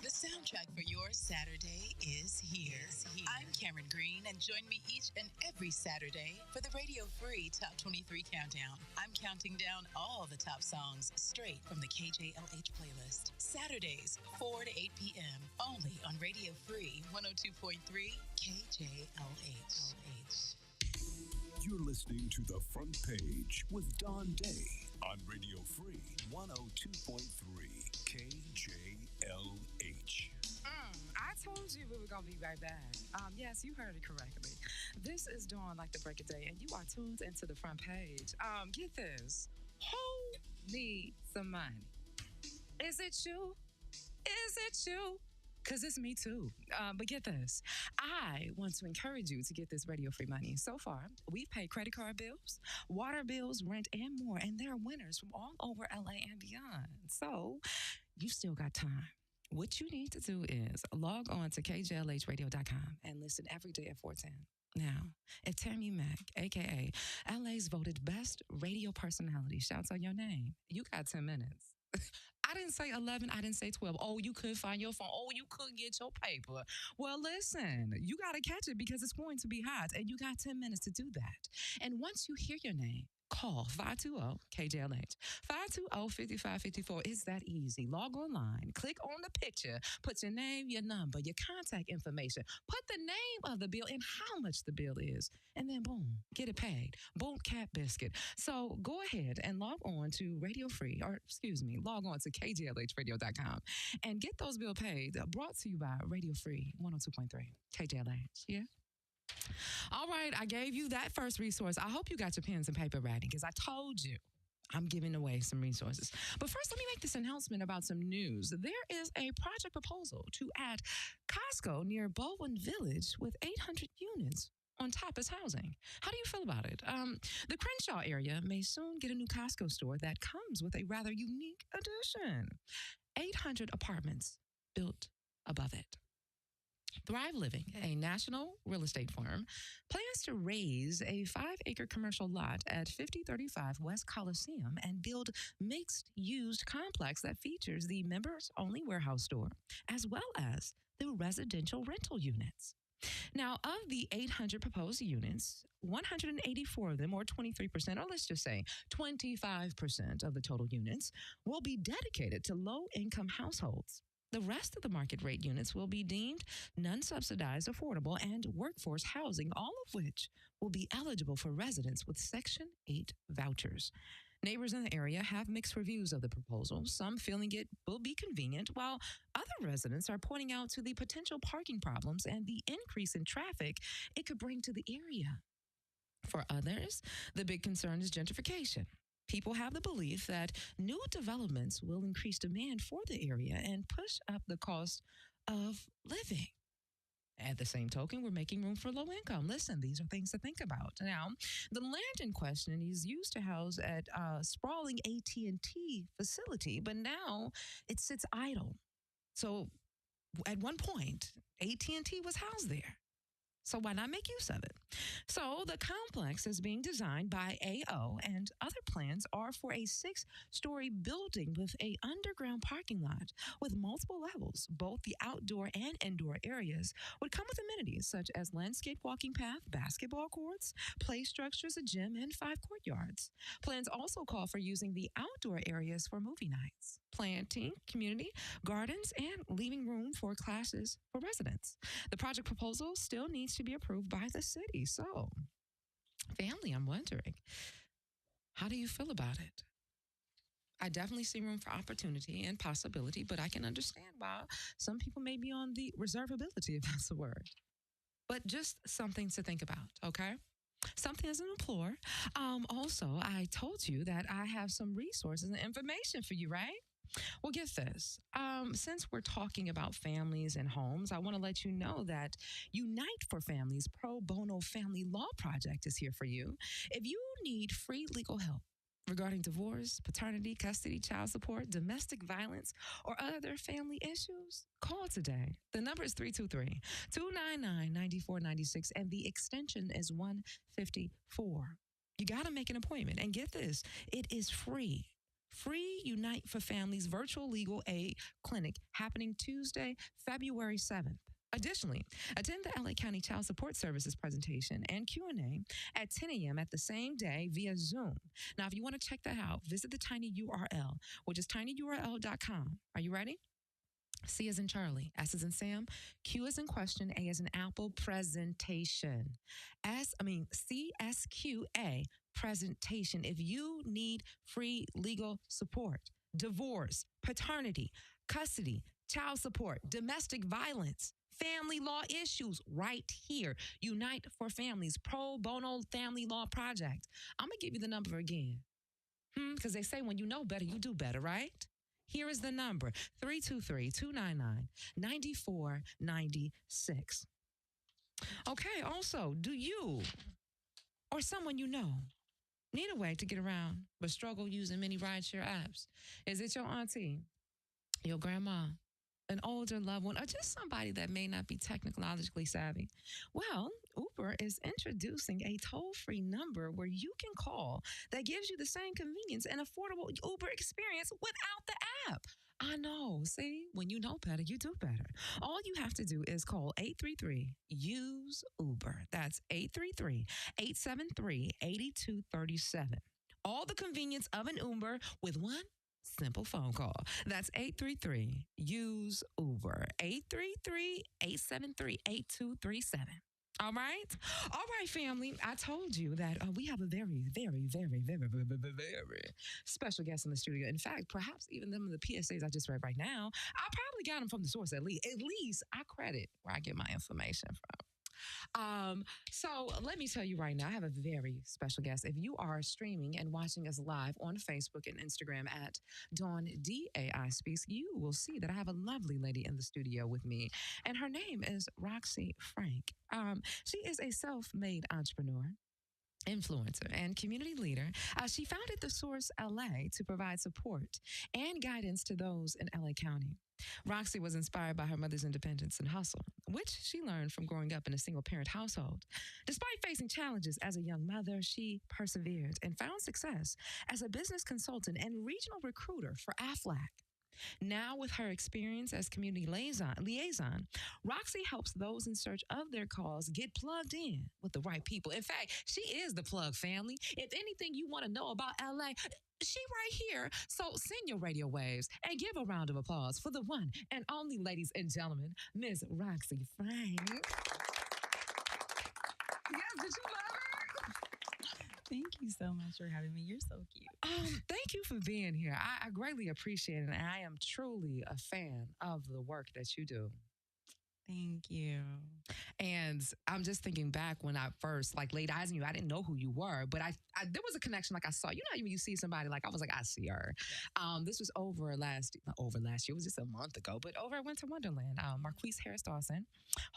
The soundtrack for your Saturday is here. I'm Cameron Green, and join me each and every Saturday for the Radio Free Top 23 Countdown. I'm counting down all the top songs straight from the KJLH playlist. Saturdays, 4 to 8 p.m., only on Radio Free 102.3 KJLH. You're listening to The Front Page with Dawn Dai on Radio Free 102.3 KJLH. I told you we were going to be right back. Yes, you heard it correctly. This is Dawn, like the break of day, and you are tuned into The Front Page. Get this. Who needs some money? Is it you? Is it you? Because it's me too. But get this. I want to encourage you to get this radio free money. So far, we've paid credit card bills, water bills, rent, and more. And there are winners from all over LA and beyond. So you still got time. What you need to do is log on to kjlhradio.com and listen every day at 4:10. Now, if Tammy Mack, a.k.a. LA's voted best radio personality, shouts out your name, you got 10 minutes. I didn't say 11. I didn't say 12. Oh, you could find your phone. Oh, you could get your paper. Well, listen, you got to catch it because it's going to be hot, and you got 10 minutes to do that. And once you hear your name, call 520-KJLH. 520-5554. It's that easy. Log online, click on the picture, put your name, your number, your contact information, put the name of the bill and how much the bill is, and then boom, get it paid. Boom, cat biscuit. So go ahead and log on to log on to kjlhradio.com and get those bills paid. Brought to you by Radio Free 102.3 KJLH. Yeah? All right, I gave you that first resource. I hope you got your pens and paper ready because I told you I'm giving away some resources. But first, let me make this announcement about some news. There is a project proposal to add Costco near Baldwin Village with 800 units on top as housing. How do you feel about it? The Crenshaw area may soon get a new Costco store that comes with a rather unique addition. 800 apartments built above it. Thrive Living, a national real estate firm, plans to raise a 5-acre commercial lot at 5035 West Coliseum and build mixed-use complex that features the members-only warehouse store, as well as the residential rental units. Now, of the 800 proposed units, 184 of them, or 23%, or let's just say 25% of the total units, will be dedicated to low-income households. The rest of the market rate units will be deemed non-subsidized, affordable, and workforce housing, all of which will be eligible for residents with Section 8 vouchers. Neighbors in the area have mixed reviews of the proposal, some feeling it will be convenient, while other residents are pointing out to the potential parking problems and the increase in traffic it could bring to the area. For others, the big concern is gentrification. People have the belief that new developments will increase demand for the area and push up the cost of living. At the same token, we're making room for low income. Listen, these are things to think about. Now, the land in question is used to house at a sprawling AT&T facility, but now it sits idle. So at one point, AT&T was housed there. So why not make use of it? So the complex is being designed by AO, and other plans are for a 6-story building with an underground parking lot with multiple levels. Both the outdoor and indoor areas would come with amenities such as landscape walking path, basketball courts, play structures, a gym, and 5 courtyards. Plans also call for using the outdoor areas for movie nights, planting community gardens, and leaving room for classes for residents. The project proposal still needs to be approved by the city. So, family, I'm wondering, how do you feel about it? I definitely see room for opportunity and possibility, but I can understand why some people may be on the reservability, if that's a word. But just something to think about, okay? Something as an implore. Also, I told you that I have some resources and information for you, right? Well, get this. Since we're talking about families and homes, I want to let you know that Unite for Families Pro Bono Family Law Project is here for you. If you need free legal help regarding divorce, paternity, custody, child support, domestic violence, or other family issues, call today. The number is 323-299-9496, and the extension is 154. You got to make an appointment. And get this, it is free. free Unite for Families virtual legal aid clinic happening Tuesday, February 7th. Additionally, attend the LA County Child Support Services presentation and Q&A at 10 a.m. at the same day via Zoom. Now, if you want to check that out, visit the tiny URL, which is tinyurl.com. Are you ready? C as in Charlie, S as in Sam, Q as in question, A as in Apple, presentation. CSQA, presentation. If you need free legal support, divorce, paternity, custody, child support, domestic violence, family law issues, right here. Unite for Families, Pro Bono Family Law Project. I'm going to give you the number again. Because they say when you know better, you do better, right? Here is the number, 323-299-9496. Okay, also, do you or someone you know need a way to get around but struggle using many rideshare apps? Is it your auntie, your grandma, an older loved one, or just somebody that may not be technologically savvy? Well, Uber is introducing a toll-free number where you can call that gives you the same convenience and affordable Uber experience without the app. I know. See, when you know better, you do better. All you have to do is call 833-USE-UBER. That's 833-873-8237. All the convenience of an Uber with one simple phone call. That's 833-USE-UBER. 833-873-8237. All right? All right, family. I told you that we have a very, very, very, very, very, very, very special guest in the studio. In fact, perhaps even them of the PSAs I just read right now, I probably got them from the source at least. At least I credit where I get my information from. So let me tell you right now, I have a very special guest. If you are streaming and watching us live on Facebook and Instagram at Dawn Dai Speaks, you will see that I have a lovely lady in the studio with me, and her name is Rocsii Frank. She is a self-made entrepreneur, influencer, and community leader. She founded The Source LA to provide support and guidance to those in LA County. Rocsii was inspired by her mother's independence and hustle, which she learned from growing up in a single-parent household. Despite facing challenges as a young mother, she persevered and found success as a business consultant and regional recruiter for Aflac. Now, with her experience as community liaison, Rocsii helps those in search of their cause get plugged in with the right people. In fact, she is the plug, family. If anything you want to know about LA, she right here. So send your radio waves and give a round of applause for the one and only, ladies and gentlemen, Miss Rocsii Frank. Yes, did you love her? Thank you so much for having me. You're so cute. Thank you for being here. I greatly appreciate it, and I am truly a fan of the work that you do. Thank you. And I'm just thinking back when I first laid eyes on you. I didn't know who you were, but I there was a connection. I saw, you know, when you see somebody, I was like, I see her. This was not over last year. It was just a month ago, but over at Winter Wonderland. Marquise Harris Dawson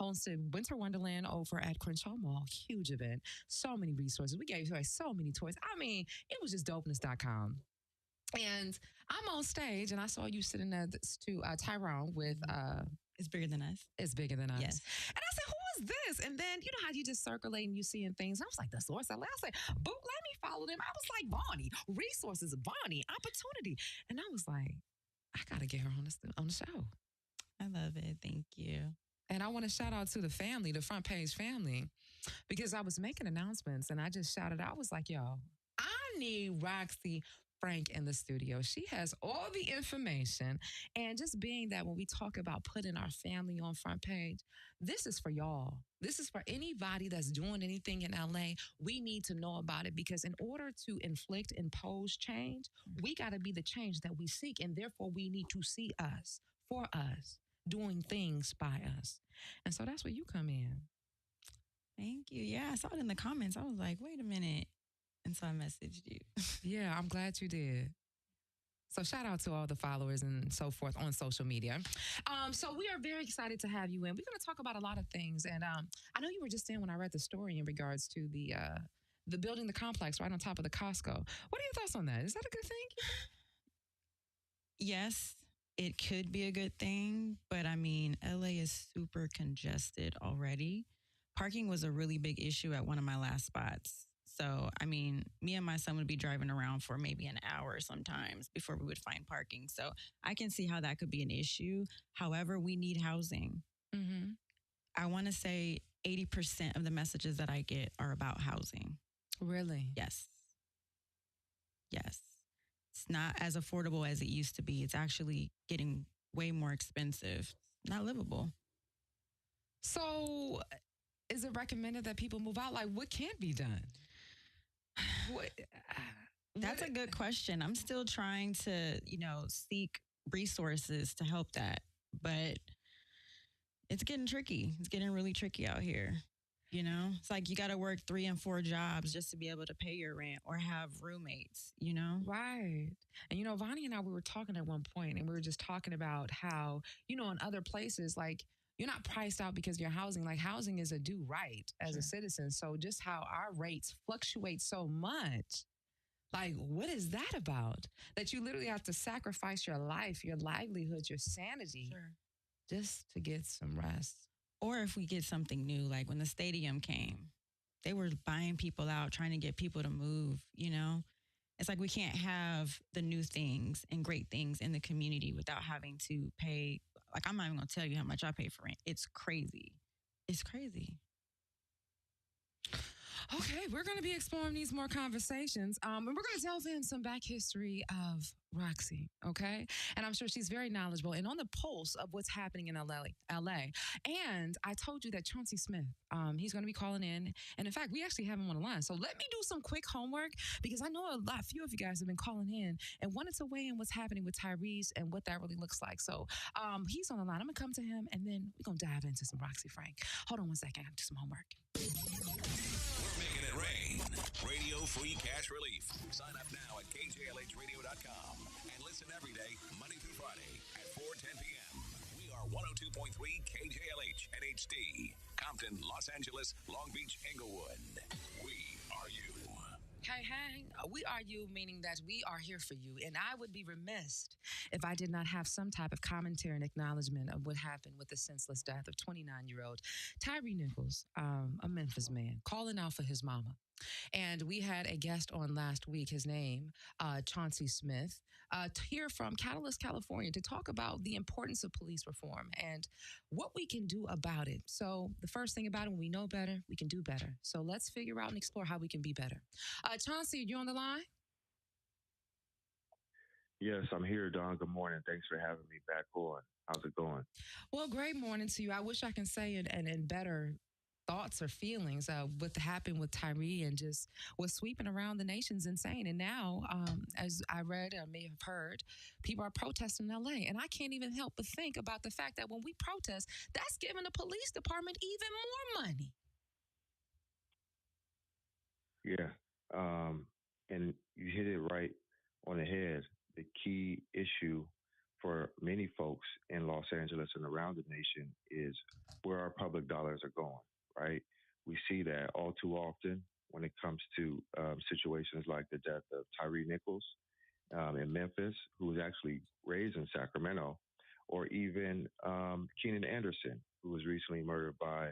hosted Winter Wonderland over at Crenshaw Mall. Huge event. So many resources. We gave away so many toys. I mean, it was just dopeness.com. And I'm on stage and I saw you sitting there to Tyrone with It's bigger than us. It's bigger than us. Yes. And I said, who is this? And then, you know how you just circulate and you seeing things. I was like, The Source LA. I said, boo, let me follow them. I was like, Bonnie, resources, Bonnie, opportunity. And I was like, I got to get her on the show. I love it. Thank you. And I want to shout out to the family, the Front Page family, because I was making announcements and I just shouted out, I was like, yo, I need Rocsii Frank in the studio. She has all the information. And just being that when we talk about putting our family on Front Page, this is for y'all. This is for anybody that's doing anything in LA. We need to know about it because in order to impose change, we got to be the change that we seek. And therefore, we need to see us, for us, doing things by us. And so that's where you come in. Thank you. Yeah, I saw it in the comments. I was like, wait a minute. And so I messaged you. Yeah, I'm glad you did. So shout out to all the followers and so forth on social media. So we are very excited to have you in. We're going to talk about a lot of things. And I know you were just in when I read the story in regards to the building the complex right on top of the Costco. What are your thoughts on that? Is that a good thing? Yes, it could be a good thing. But I mean, LA is super congested already. Parking was a really big issue at one of my last spots. So, I mean, me and my son would be driving around for maybe an hour sometimes before we would find parking. So, I can see how that could be an issue. However, we need housing. Mm-hmm. I want to say 80% of the messages that I get are about housing. Really? Yes. Yes. It's not as affordable as it used to be. It's actually getting way more expensive, not livable. So, is it recommended that people move out? Like, what can be done? What, That's a good question. I'm still trying to, seek resources to help that, but it's getting tricky. It's getting really tricky out here. It's like you got to work 3 and 4 jobs just to be able to pay your rent or have roommates. Right. And, Vonnie and I, we were talking at one point and we were just talking about how, in other places, like, you're not priced out because you're housing. Like, housing is a due right as a citizen. So just how our rates fluctuate so much. Like, what is that about? That you literally have to sacrifice your life, your livelihood, your sanity just to get some rest. Or if we get something new, like when the stadium came, they were buying people out, trying to get people to move, It's like we can't have the new things and great things in the community without having to pay. Like, I'm not even going to tell you how much I pay for rent. It's crazy. It's crazy. Okay, we're going to be exploring these more conversations. And we're going to delve in some back history of Rocsii, okay? And I'm sure she's very knowledgeable and on the pulse of what's happening in LA. And I told you that Chauncey Smith, he's going to be calling in. And in fact, we actually have him on the line. So let me do some quick homework because I know few of you guys have been calling in and wanted to weigh in what's happening with Tyrese and what that really looks like. So he's on the line. I'm going to come to him and then we're going to dive into some Rocsii Frank. Hold on one second. I have to do some homework. Making it rain. Radio Free Cash Relief. Sign up now at KJLHradio.com and listen every day, Monday through Friday at 4:10 p.m. We are 102.3 KJLH and HD. Compton, Los Angeles, Long Beach, Inglewood. We are you. Hey, we are you, meaning that we are here for you. And I would be remiss if I did not have some type of commentary and acknowledgement of what happened with the senseless death of 29-year-old Tyre Nichols, a Memphis man, calling out for his mama. And we had a guest on last week, his name, Chauncey Smith, here from Catalyst, California, to talk about the importance of police reform and what we can do about it. So the first thing about it, when we know better, we can do better. So let's figure out and explore how we can be better. Chauncey, are you on the line? Yes, I'm here, Dawn. Good morning. Thanks for having me back on. How's it going? Well, great morning to you. I wish I can say it and better thoughts or feelings what happened with Tyre and just what's sweeping around the nation's insane. And now, as I read or may have heard, people are protesting in LA. And I can't even help but think about the fact that when we protest, that's giving the police department even more money. Yeah. And you hit it right on the head. The key issue for many folks in Los Angeles and around the nation is where our public dollars are going. Right? We see that all too often when it comes to situations like the death of Tyre Nichols in Memphis, who was actually raised in Sacramento, or even Keenan Anderson, who was recently murdered by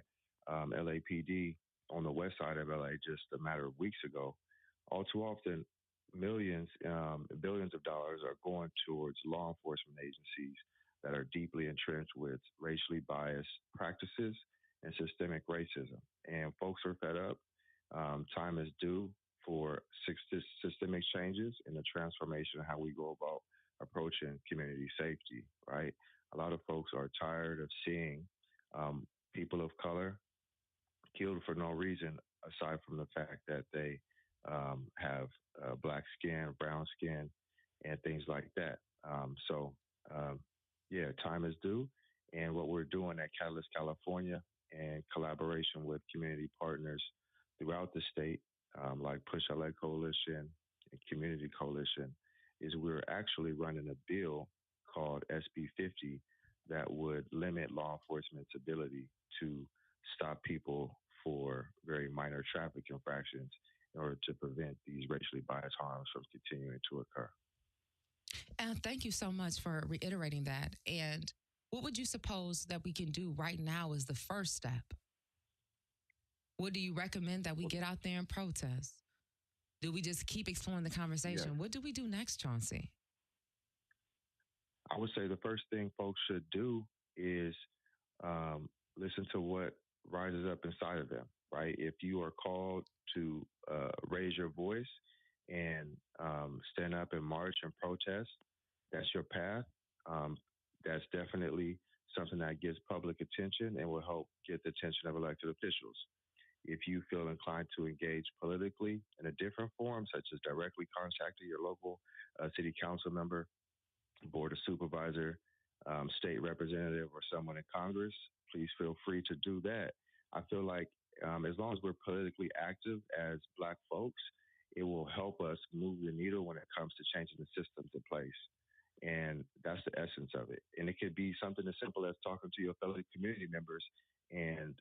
LAPD on the west side of LA just a matter of weeks ago. All too often, millions, billions of dollars are going towards law enforcement agencies that are deeply entrenched with racially biased practices and systemic racism. And folks are fed up. Time is due for systemic changes in the transformation of how we go about approaching community safety, right? A lot of folks are tired of seeing people of color killed for no reason, aside from the fact that they have black skin, brown skin, and things like that. Time is due. And what we're doing at Catalyst, California, in collaboration with community partners throughout the state, like Push LA Coalition and Community Coalition, is we're actually running a bill called SB 50 that would limit law enforcement's ability to stop people for very minor traffic infractions in order to prevent these racially biased harms from continuing to occur. And thank you so much for reiterating that. And what would you suppose that we can do right now as the first step? What do you recommend that we get out there and protest? Do we just keep exploring the conversation? Yes. What do we do next, Chauncey? I would say the first thing folks should do is listen to what rises up inside of them, right? If you are called to raise your voice and stand up and march and protest, that's your path. Um, that's definitely something that gets public attention and will help get the attention of elected officials. If you feel inclined to engage politically in a different form, such as directly contacting your local city council member, board of supervisor, state representative, or someone in Congress, please feel free to do that. I feel like as long as we're politically active as Black folks, it will help us move the needle when it comes to changing the systems in place. And that's the essence of it. And it could be something as simple as talking to your fellow community members and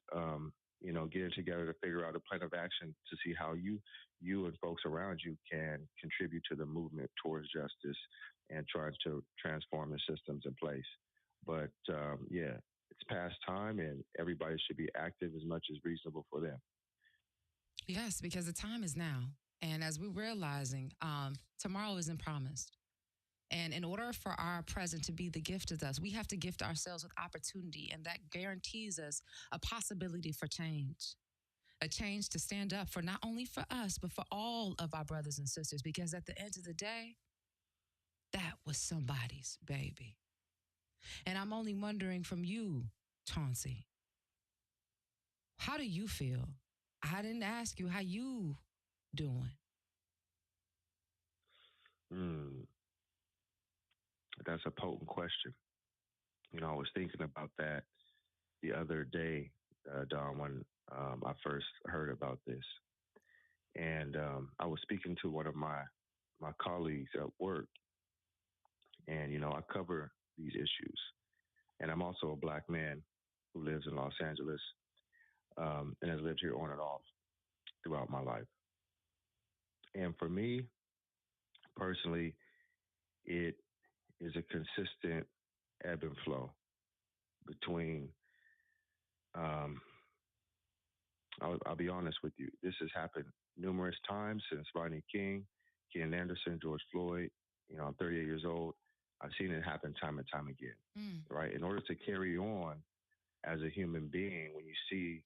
getting together to figure out a plan of action to see how you and folks around you can contribute to the movement towards justice and trying to transform the systems in place. But yeah, it's past time, and everybody should be active as much as reasonable for them. Yes, because the time is now. And as we're realizing, tomorrow isn't promised. And in order for our present to be the gift of us, we have to gift ourselves with opportunity. And that guarantees us a possibility for change, a change to stand up for not only for us, but for all of our brothers and sisters. Because at the end of the day, that was somebody's baby. And I'm only wondering from you, Chauncey, how do you feel? I didn't ask you how you doing. Mm, that's a potent question. I was thinking about that the other day, Don, when I first heard about this. And I was speaking to one of my colleagues at work, and I cover these issues. And I'm also a Black man who lives in Los Angeles and has lived here on and off throughout my life. And for me, personally, it is a consistent ebb and flow between, I'll be honest with you, this has happened numerous times since Rodney King, Ken Anderson, George Floyd. I'm 38 years old. I've seen it happen time and time again, right? In order to carry on as a human being, when you see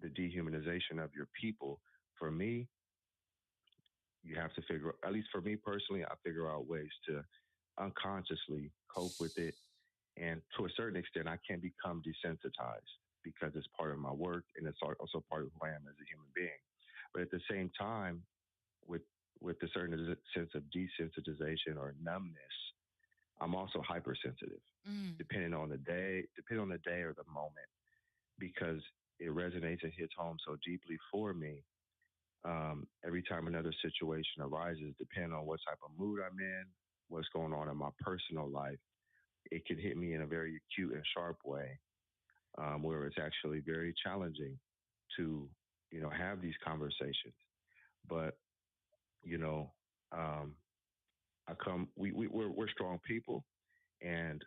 the dehumanization of your people, for me, you have to figure, at least for me personally, I figure out ways to unconsciously cope with it. And to a certain extent, I can become desensitized because it's part of my work and it's also part of who I am as a human being. But at the same time, with a certain sense of desensitization or numbness, I'm also hypersensitive, depending on the day or the moment, because it resonates and hits home so deeply for me. Every time another situation arises, depending on what type of mood I'm in, what's going on in my personal life, it can hit me in a very acute and sharp way, where it's actually very challenging to, have these conversations. But, we're strong people, and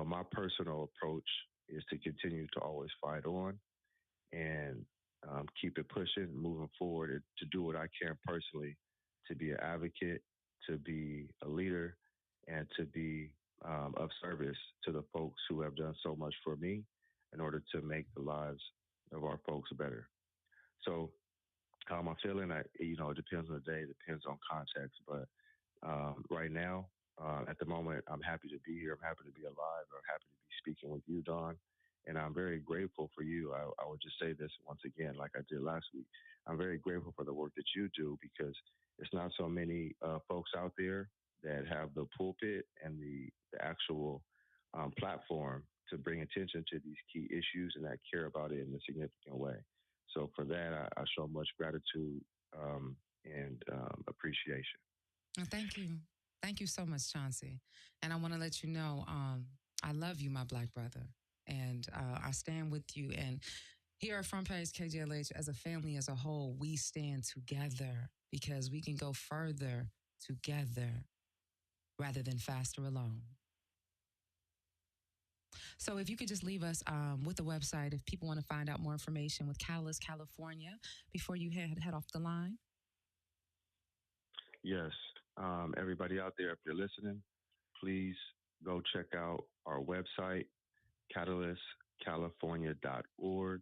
my personal approach is to continue to always fight on and keep it pushing, moving forward, and to do what I can personally to be an advocate, to be a leader, and to be of service to the folks who have done so much for me in order to make the lives of our folks better. So, how am I feeling? It depends on the day, it depends on context. But right now, at the moment, I'm happy to be here. I'm happy to be alive. I'm happy to be speaking with you, Dawn. And I'm very grateful for you. I would just say this once again, like I did last week. I'm very grateful for the work that you do, because it's not so many folks out there that have the pulpit and the actual platform to bring attention to these key issues and that care about it in a significant way. So for that, I show much gratitude and appreciation. Well, thank you. Thank you so much, Chauncey. And I want to let you know, I love you, my Black brother. And I stand with you. And here at Front Page KJLH, as a family as a whole, we stand together because we can go further together rather than faster alone. So if you could just leave us with the website, if people want to find out more information with Catalyst California before you head off the line. Yes. Everybody out there, if you're listening, please go check out our website, catalystcalifornia.org.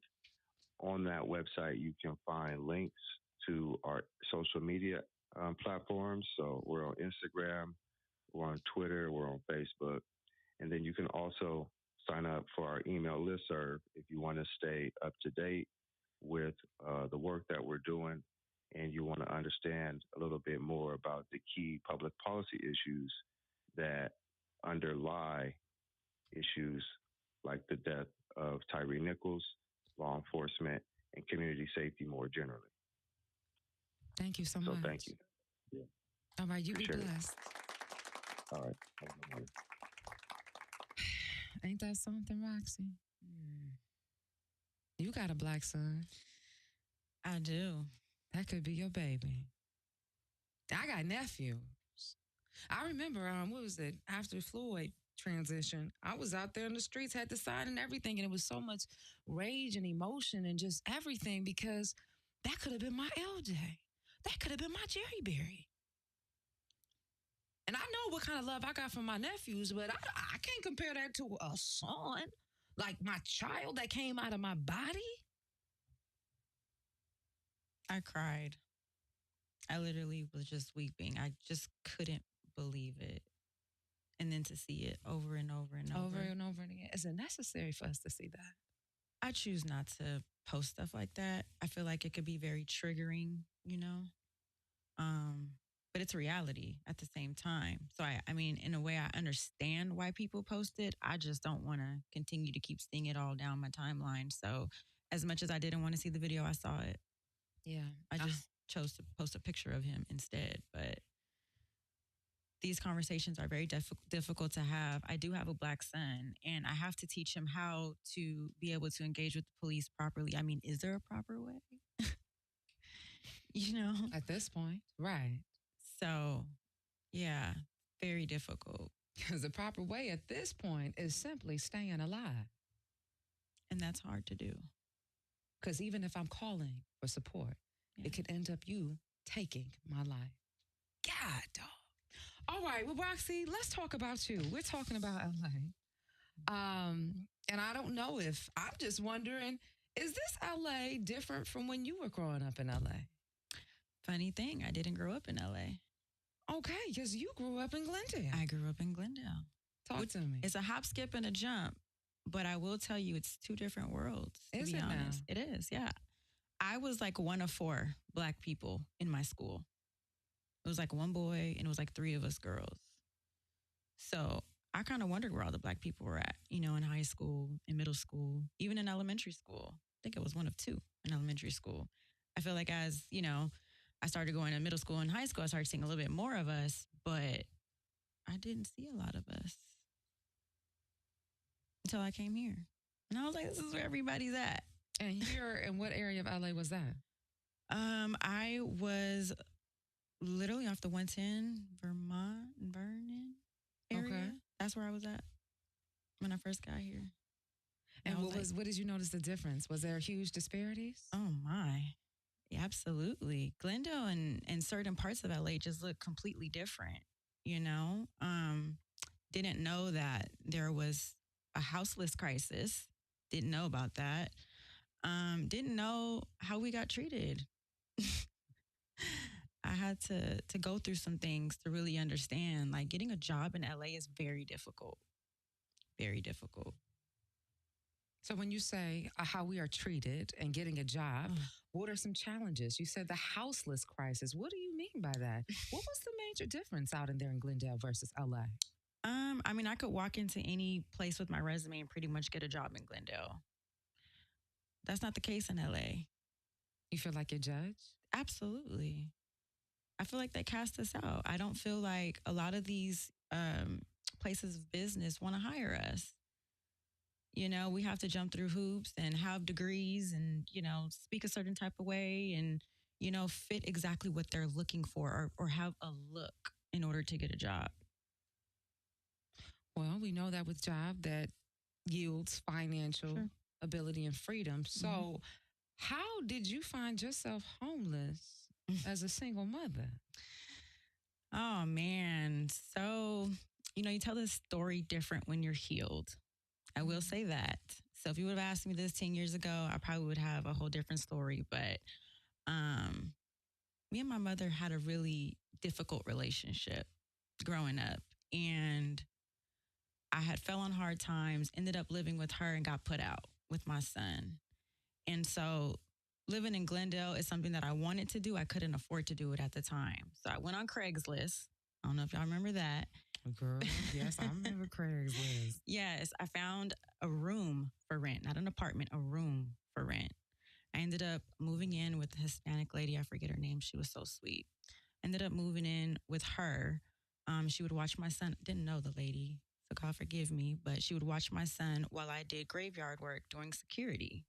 On that website, you can find links to our social media platforms. So we're on Instagram, we're on Twitter, we're on Facebook. And then you can also sign up for our email listserv if you want to stay up to date with the work that we're doing and you want to understand a little bit more about the key public policy issues that underlie issues like the death of Tyree Nichols, law enforcement, and community safety more generally. Thank you so So much. thank you. Yeah. All right, you Appreciate be it. blessed. All right. Have a good morning. Ain't that something, Rocsii? You got a black son. I do. That could be your baby. I got nephews. I remember, what was it? After Floyd transition, I was out there in the streets, had the sign and everything, and it was so much rage and emotion and just everything because that could have been my LJ. That could have been my Jerry Berry. And I know what kind of love I got from my nephews, but I can't compare that to a son. Like my child that came out of my body. I cried. I literally was just weeping. I just couldn't believe it. And then to see it over and over and over. Over and over again. Is it necessary for us to see that? I choose not to post stuff like that. I feel like it could be very triggering, you know? But it's reality at the same time. So I mean, in a way, I understand why people post it. I just don't want to continue to keep seeing it all down my timeline. So as much as I didn't want to see the video, I saw it. Yeah. I just chose to post a picture of him instead. But these conversations are very difficult to have. I do have a black son, and I have to teach him how to be able to engage with the police properly. I mean, is there a proper way? You know? At this point, right. So, yeah, very difficult. Because the proper way at this point is simply staying alive. And that's hard to do. Because even if I'm calling for support, it could end up you taking my life. God, dog. All right, well, Rocsii, let's talk about you. We're talking about LA. And I don't know if, I'm just wondering, is this LA different from when you were growing up in LA? Funny thing, I didn't grow up in LA. Okay, because you grew up in Glendale. I grew up in Glendale. Talk to me. It's a hop, skip, and a jump. But I will tell you, it's two different worlds, to Is be it honest. now? It is, yeah. I was like one of 4 black people in my school. It was like one boy and it was like 3 of us girls. So I kind of wondered where all the black people were at, you know, in high school, in middle school, even in elementary school. I think it was one of 2 in elementary school. I feel like as, you know, I started going to middle school and high school, I started seeing a little bit more of us, but I didn't see a lot of us until I came here. And I was like, this is where everybody's at. And here, in what area of LA was that? I was literally off the 110, Vernon area. Okay. That's where I was at when I first got here. And I what did you notice the difference? Was there huge disparities? Oh my. Yeah, absolutely. Glendale and certain parts of LA just look completely different, you know? Didn't know that there was a houseless crisis. Didn't know about that. Didn't know how we got treated. I had to go through some things to really understand. Like getting a job in LA is very difficult. Very difficult. So when you say how we are treated and getting a job, what are some challenges? You said the houseless crisis. What do you mean by that? What was the major difference out in there in Glendale versus LA? I mean, I could walk into any place with my resume and pretty much get a job in Glendale. That's not the case in LA. You feel like you're judged? Absolutely. I feel like they cast us out. I don't feel like a lot of these places of business want to hire us. You know, we have to jump through hoops and have degrees and, you know, speak a certain type of way and, you know, fit exactly what they're looking for or have a look in order to get a job. Well, we know that with job that yields financial ability and freedom. So how did you find yourself homeless as a single mother? Oh, man. So, you tell this story different when you're healed. I will say that. So if you would have asked me this 10 years ago, I probably would have a whole different story. But me and my mother had a really difficult relationship growing up. And I had fell on hard times, ended up living with her and got put out with my son. And so living in Glendale is something that I wanted to do. I couldn't afford to do it at the time. So I went on Craigslist. I don't know if y'all remember that. Girl, yes, I remember Craigslist. Yes, I found a room for rent, not an apartment, a room for rent. I ended up moving in with a Hispanic lady. I forget her name. She was so sweet. Ended up moving in with her. She would watch my son. Didn't know the lady, so God forgive me, but she would watch my son while I did graveyard work doing security.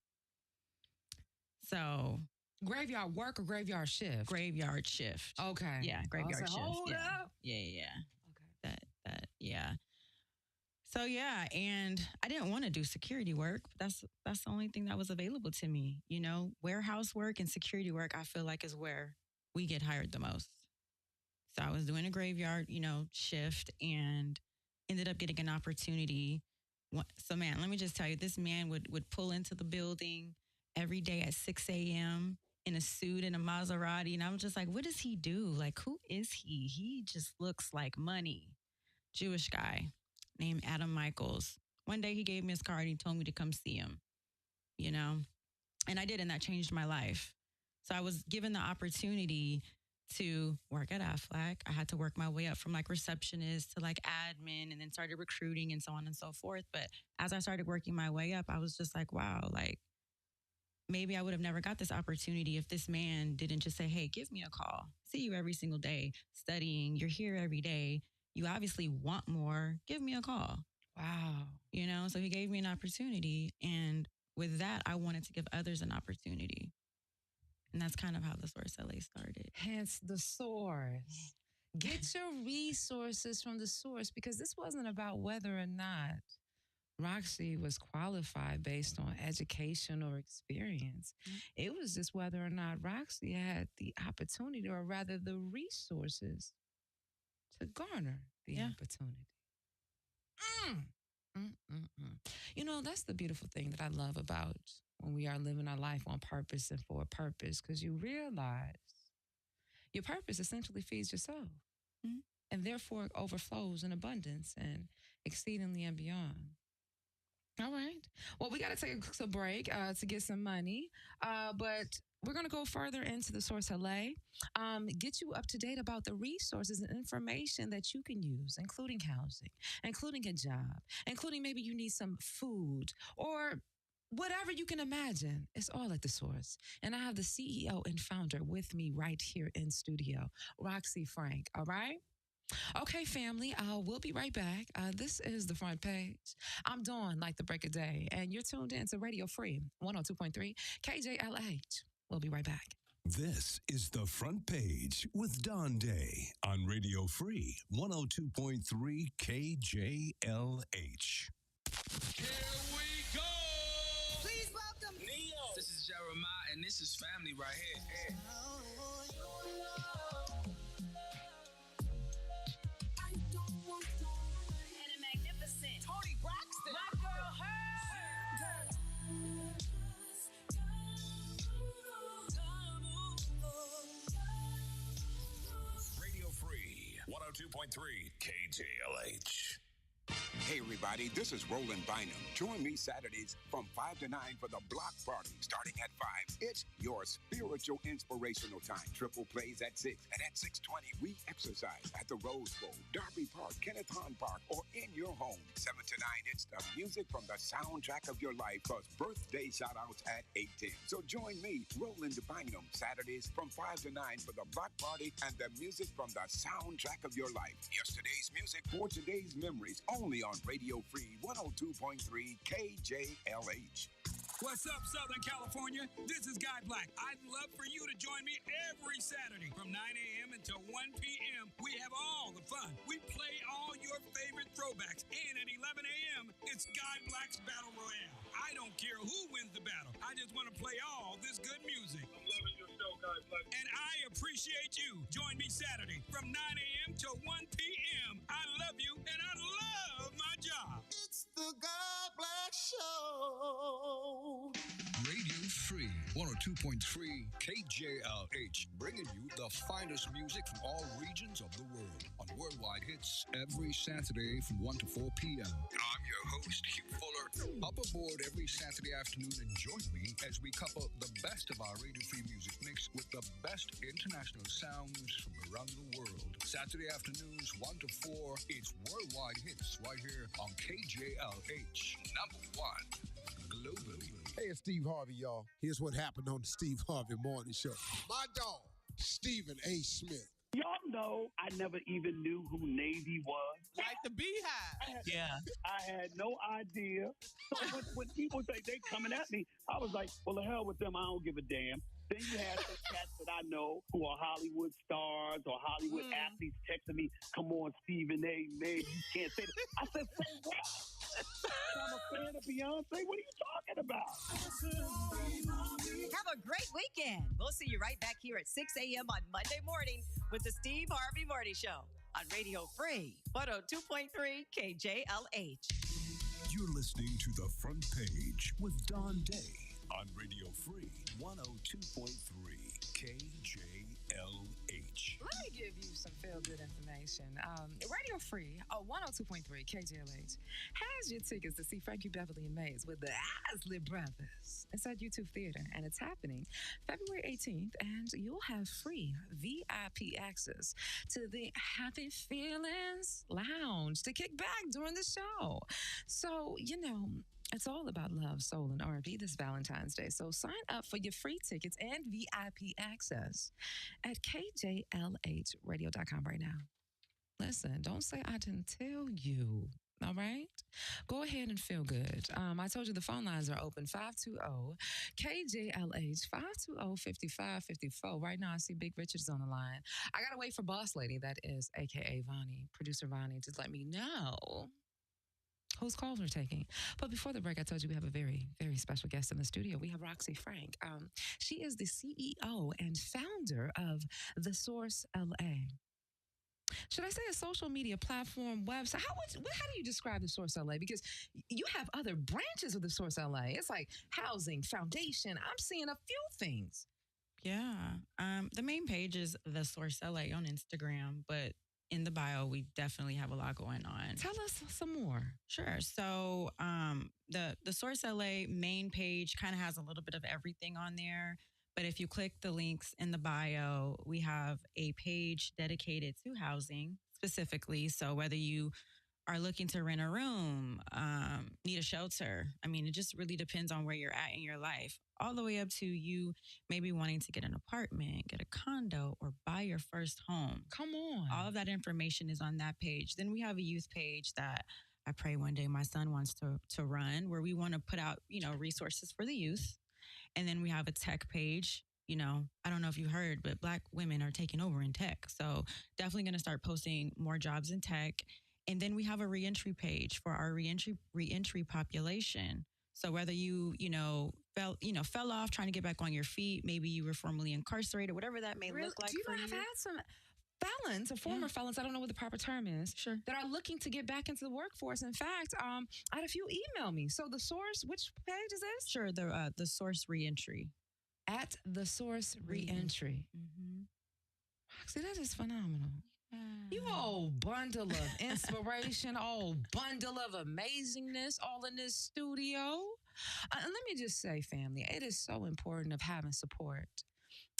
So Graveyard work or graveyard shift? Graveyard shift. Okay. Yeah, graveyard shift. Hold yeah. up. Yeah. Okay. Yeah. So yeah, and I didn't want to do security work, but that's the only thing that was available to me. Warehouse work and security work, I feel like is where we get hired the most. So I was doing a graveyard, shift and ended up getting an opportunity. So man, let me just tell you, this man would pull into the building every day at 6 a.m. in a suit and a Maserati. And I was just like, what does he do? Like, who is he? He just looks like money. Jewish guy named Adam Michaels. One day he gave me his card and he told me to come see him, and I did, and that changed my life. So I was given the opportunity to work at Aflac. I had to work my way up from like receptionist to like admin and then started recruiting and so on and so forth. But as I started working my way up, I was just like, wow, like maybe I would have never got this opportunity if this man didn't just say, hey, give me a call. See you every single day studying. You're here every day. You obviously want more. Give me a call. Wow. So he gave me an opportunity. And with that, I wanted to give others an opportunity. And that's kind of how the Source LA started. Hence the source. Get your resources from the source, because this wasn't about whether or not Rocsii was qualified based on education or experience. It was just whether or not Rocsii had the opportunity, or rather the resources, to garner the opportunity. That's the beautiful thing that I love about when we are living our life on purpose and for a purpose, because you realize your purpose essentially feeds your soul, and therefore overflows in abundance and exceedingly and beyond. All right. Well, we got to take a break to get some money, but we're going to go further into the Source LA, get you up to date about the resources and information that you can use, including housing, including a job, including maybe you need some food or whatever you can imagine. It's all at the Source. And I have the CEO and founder with me right here in studio, Rocsii Frank. All right. Okay, family, we'll be right back. This is The Front Page. I'm Dawn, like the break of day, and you're tuned in to Radio Free 102.3 KJLH. We'll be right back. This is The Front Page with Dawn Dai on Radio Free 102.3 KJLH. Here we go! Please welcome Neo. This is Jeremiah, and this is family right here. And a magnificent Tony Braxton. My girl, her. Radio Free 102.3 KJLH. Hey everybody, this is Roland Bynum. Join me Saturdays from 5 to 9 for the Block Party. Starting at 5, it's your spiritual inspirational time. Triple plays at 6, and at 6:20 we exercise at the Rose Bowl, Darby Park, Kenneth Hahn Park, or in your home. 7 to 9, it's the music from the soundtrack of your life, plus birthday shout-outs at 8:10. So join me, Roland Bynum, Saturdays from 5 to 9 for the Block Party and the music from the soundtrack of your life. Yesterday's music for today's memories, only on Radio Free 102.3 KJLH. What's up, Southern California? This is Guy Black. I'd love for you to join me every Saturday from 9 a.m. until 1 p.m. We have all the fun. We play all your favorite throwbacks. And at 11 a.m., it's Guy Black's Battle Royale. I don't care who wins the battle. I just want to play all this good music. I'm loving your show, And I appreciate you. Join me Saturday from 9 a.m. to 1 p.m. I love you and I love my job. It's the God Black Show. Radio Free 102.3 KJLH, bringing you the finest music from all regions of the world on Worldwide Hits every Saturday from 1 to 4 p.m. I'm your host, Hugh Fuller. Hop aboard every Saturday afternoon and join me as we couple the best of our Radio Free music mix with the best international sounds from around the world. Saturday afternoons 1 to 4, it's Worldwide Hits right here on KJLH, number one globally. Hey, it's Steve Harvey, y'all. Here's what happened on the Steve Harvey Morning Show. My dog, Stephen A. Smith. Y'all know I never even knew who Navy was. Like the Beehive. I had no idea. So when people say they coming at me, I was like, well, the hell with them. I don't give a damn. Then you have some cats that I know who are Hollywood stars or Hollywood athletes texting me, come on, Stephen A. Man, you can't say that. I said, say what? I'm a fan of Beyonce. What are you talking about? Have a great weekend. We'll see you right back here at 6 a.m. on Monday morning with the Steve Harvey Morning Show on Radio Free 102.3 KJLH. You're listening to The Front Page with Dawn Dai on Radio Free 102.3 KJLH. Let me give you some feel-good information. Radio Free, 102.3 KJLH, has your tickets to see Frankie Beverly and Maze with the Isley Brothers inside YouTube Theater, and it's happening February 18th, and you'll have free VIP access to the Happy Feelings Lounge to kick back during the show. So, it's all about love, soul, and R&B this Valentine's Day. So sign up for your free tickets and VIP access at KJLHradio.com right now. Listen, don't say I didn't tell you. All right? Go ahead and feel good. I told you the phone lines are open, 520-KJLH, 520-5554. Right now, I see Big Richard's on the line. I got to wait for Boss Lady, that is a.k.a. Vonnie, producer Vonnie, to let me know whose calls we're taking. But before the break, I told you we have a very, very special guest in the studio. We have Rocsii Frank. She is the CEO and founder of The Source LA. Should I say a social media platform, website? How do you describe The Source LA? Because you have other branches of The Source LA. It's like housing, foundation. I'm seeing a few things. Yeah. The main page is The Source LA on Instagram, but in the bio, we definitely have a lot going on. Tell us some more. Sure. So the Source LA main page kind of has a little bit of everything on there. But if you click the links in the bio, we have a page dedicated to housing specifically. So whether you are looking to rent a room, need a shelter, it just really depends on where you're at in your life. All the way up to you maybe wanting to get an apartment, get a condo, or buy your first home. Come on. All of that information is on that page. Then we have a youth page that I pray one day my son wants to run, where we want to put out, resources for the youth. And then we have a tech page. I don't know if you heard, but Black women are taking over in tech. So definitely going to start posting more jobs in tech. And then we have a reentry page for our reentry population. So whether you fell off trying to get back on your feet, maybe you were formerly incarcerated, whatever that may look like for you. I've had some felons or former felons, I don't know what the proper term is, that are looking to get back into the workforce. In fact, I had a few email me. So The Source, which page is this? Sure, the Source Reentry. At The Source Reentry. Mm-hmm. See, that is phenomenal. You old bundle of inspiration, old bundle of amazingness, all in this studio. And let me just say, family, it is so important of having support.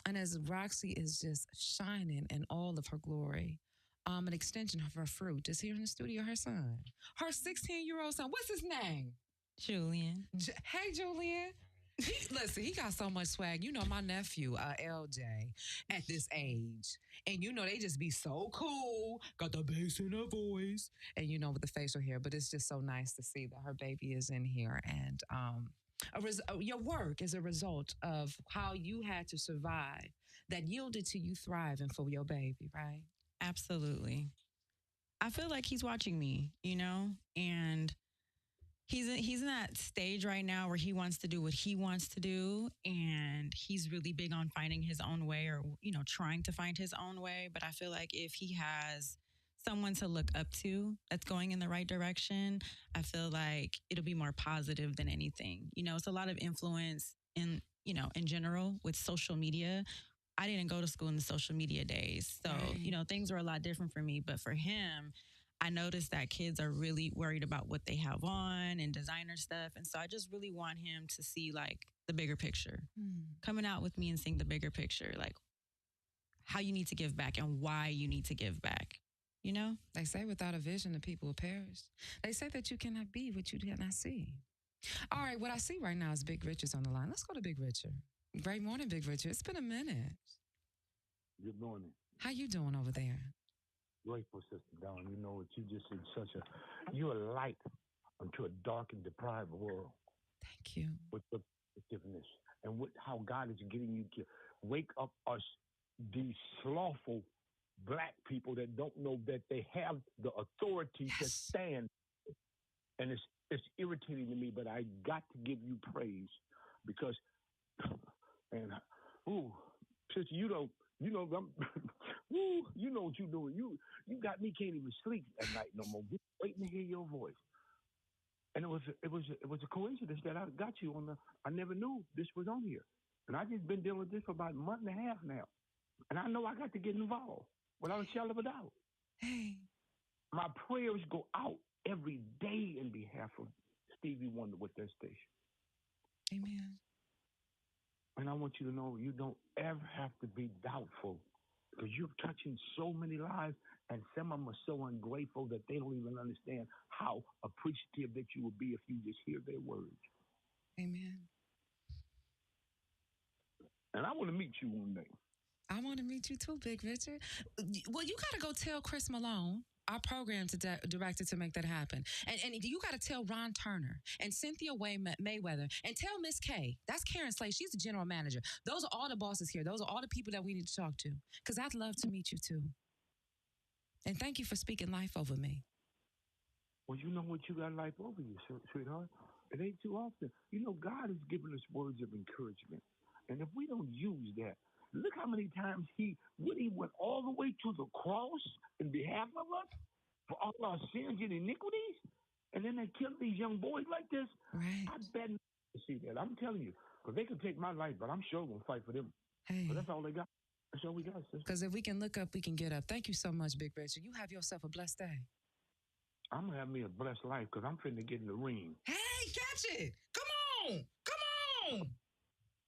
And as Rocsii is just shining in all of her glory, an extension of her fruit is here in the studio, her son. Her 16-year-old son. What's his name? Julian. Hey, Julian. Listen, he got so much swag. My nephew, LJ, at this age. And they just be so cool. Got the bass in her voice. And with the facial hair. But it's just so nice to see that her baby is in here. And your work is a result of how you had to survive that yielded to you thriving for your baby, right? Absolutely. I feel like he's watching me, and He's in that stage right now where he wants to do what he wants to do, and he's really big on finding his own way, or trying to find his own way. But I feel like if he has someone to look up to that's going in the right direction, I feel like it'll be more positive than anything. It's a lot of influence in general with social media. I didn't go to school in the social media days, so things are a lot different for me. But for him, I noticed that kids are really worried about what they have on and designer stuff. And so I just really want him to see like the bigger picture, coming out with me and seeing the bigger picture, like how you need to give back and why you need to give back. They say without a vision, the people will perish. They say that you cannot be what you cannot see. All right, what I see right now is Big Richard's on the line. Let's go to Big Richard. Great morning, Big Richard. It's been a minute. Good morning. How you doing over there? Grateful, Sister Dawn. You know what you just said, you're a light unto a dark and deprived world. Thank you. With the forgiveness and how God is getting you to wake up us, these slothful black people that don't know that they have the authority to stand. And it's irritating to me, but I got to give you praise because, sister, you know, you know what you're doing. You got me can't even sleep at night no more. Just waiting to hear your voice. And it was a coincidence that I got you on I never knew this was on here. And I just been dealing with this for about a month and a half now. And I know I got to get involved without a shadow of a doubt. Hey. My prayers go out every day in behalf of Stevie Wonder with that station. Amen. And I want you to know you don't ever have to be doubtful because you're touching so many lives, and some of them are so ungrateful that they don't even understand how appreciative that you would be if you just hear their words. Amen. And I want to meet you one day. I want to meet you too, Big Richard. Well, you got to go tell Chris Malone, our program director, to make that happen. And you got to tell Ron Turner and Cynthia Mayweather and tell Miss Kay. That's Karen Slade. She's the general manager. Those are all the bosses here. Those are all the people that we need to talk to. Because I'd love to meet you too. And thank you for speaking life over me. Well, you know what? You got life over you, sweetheart. It ain't too often. You know, God has given us words of encouragement. And if we don't use that, look how many times he went all the way to the cross in behalf of us for all our sins and iniquities, and then they killed these young boys like this. Right. I bet not to see that. I'm telling you, because they can take my life, but I'm sure going to fight for them. Hey. But that's all they got. That's all we got, sister. Because if we can look up, we can get up. Thank you so much, Big Richard. You have yourself a blessed day. I'm going to have me a blessed life because I'm finna get in the ring. Hey, catch it. Come on. Come on.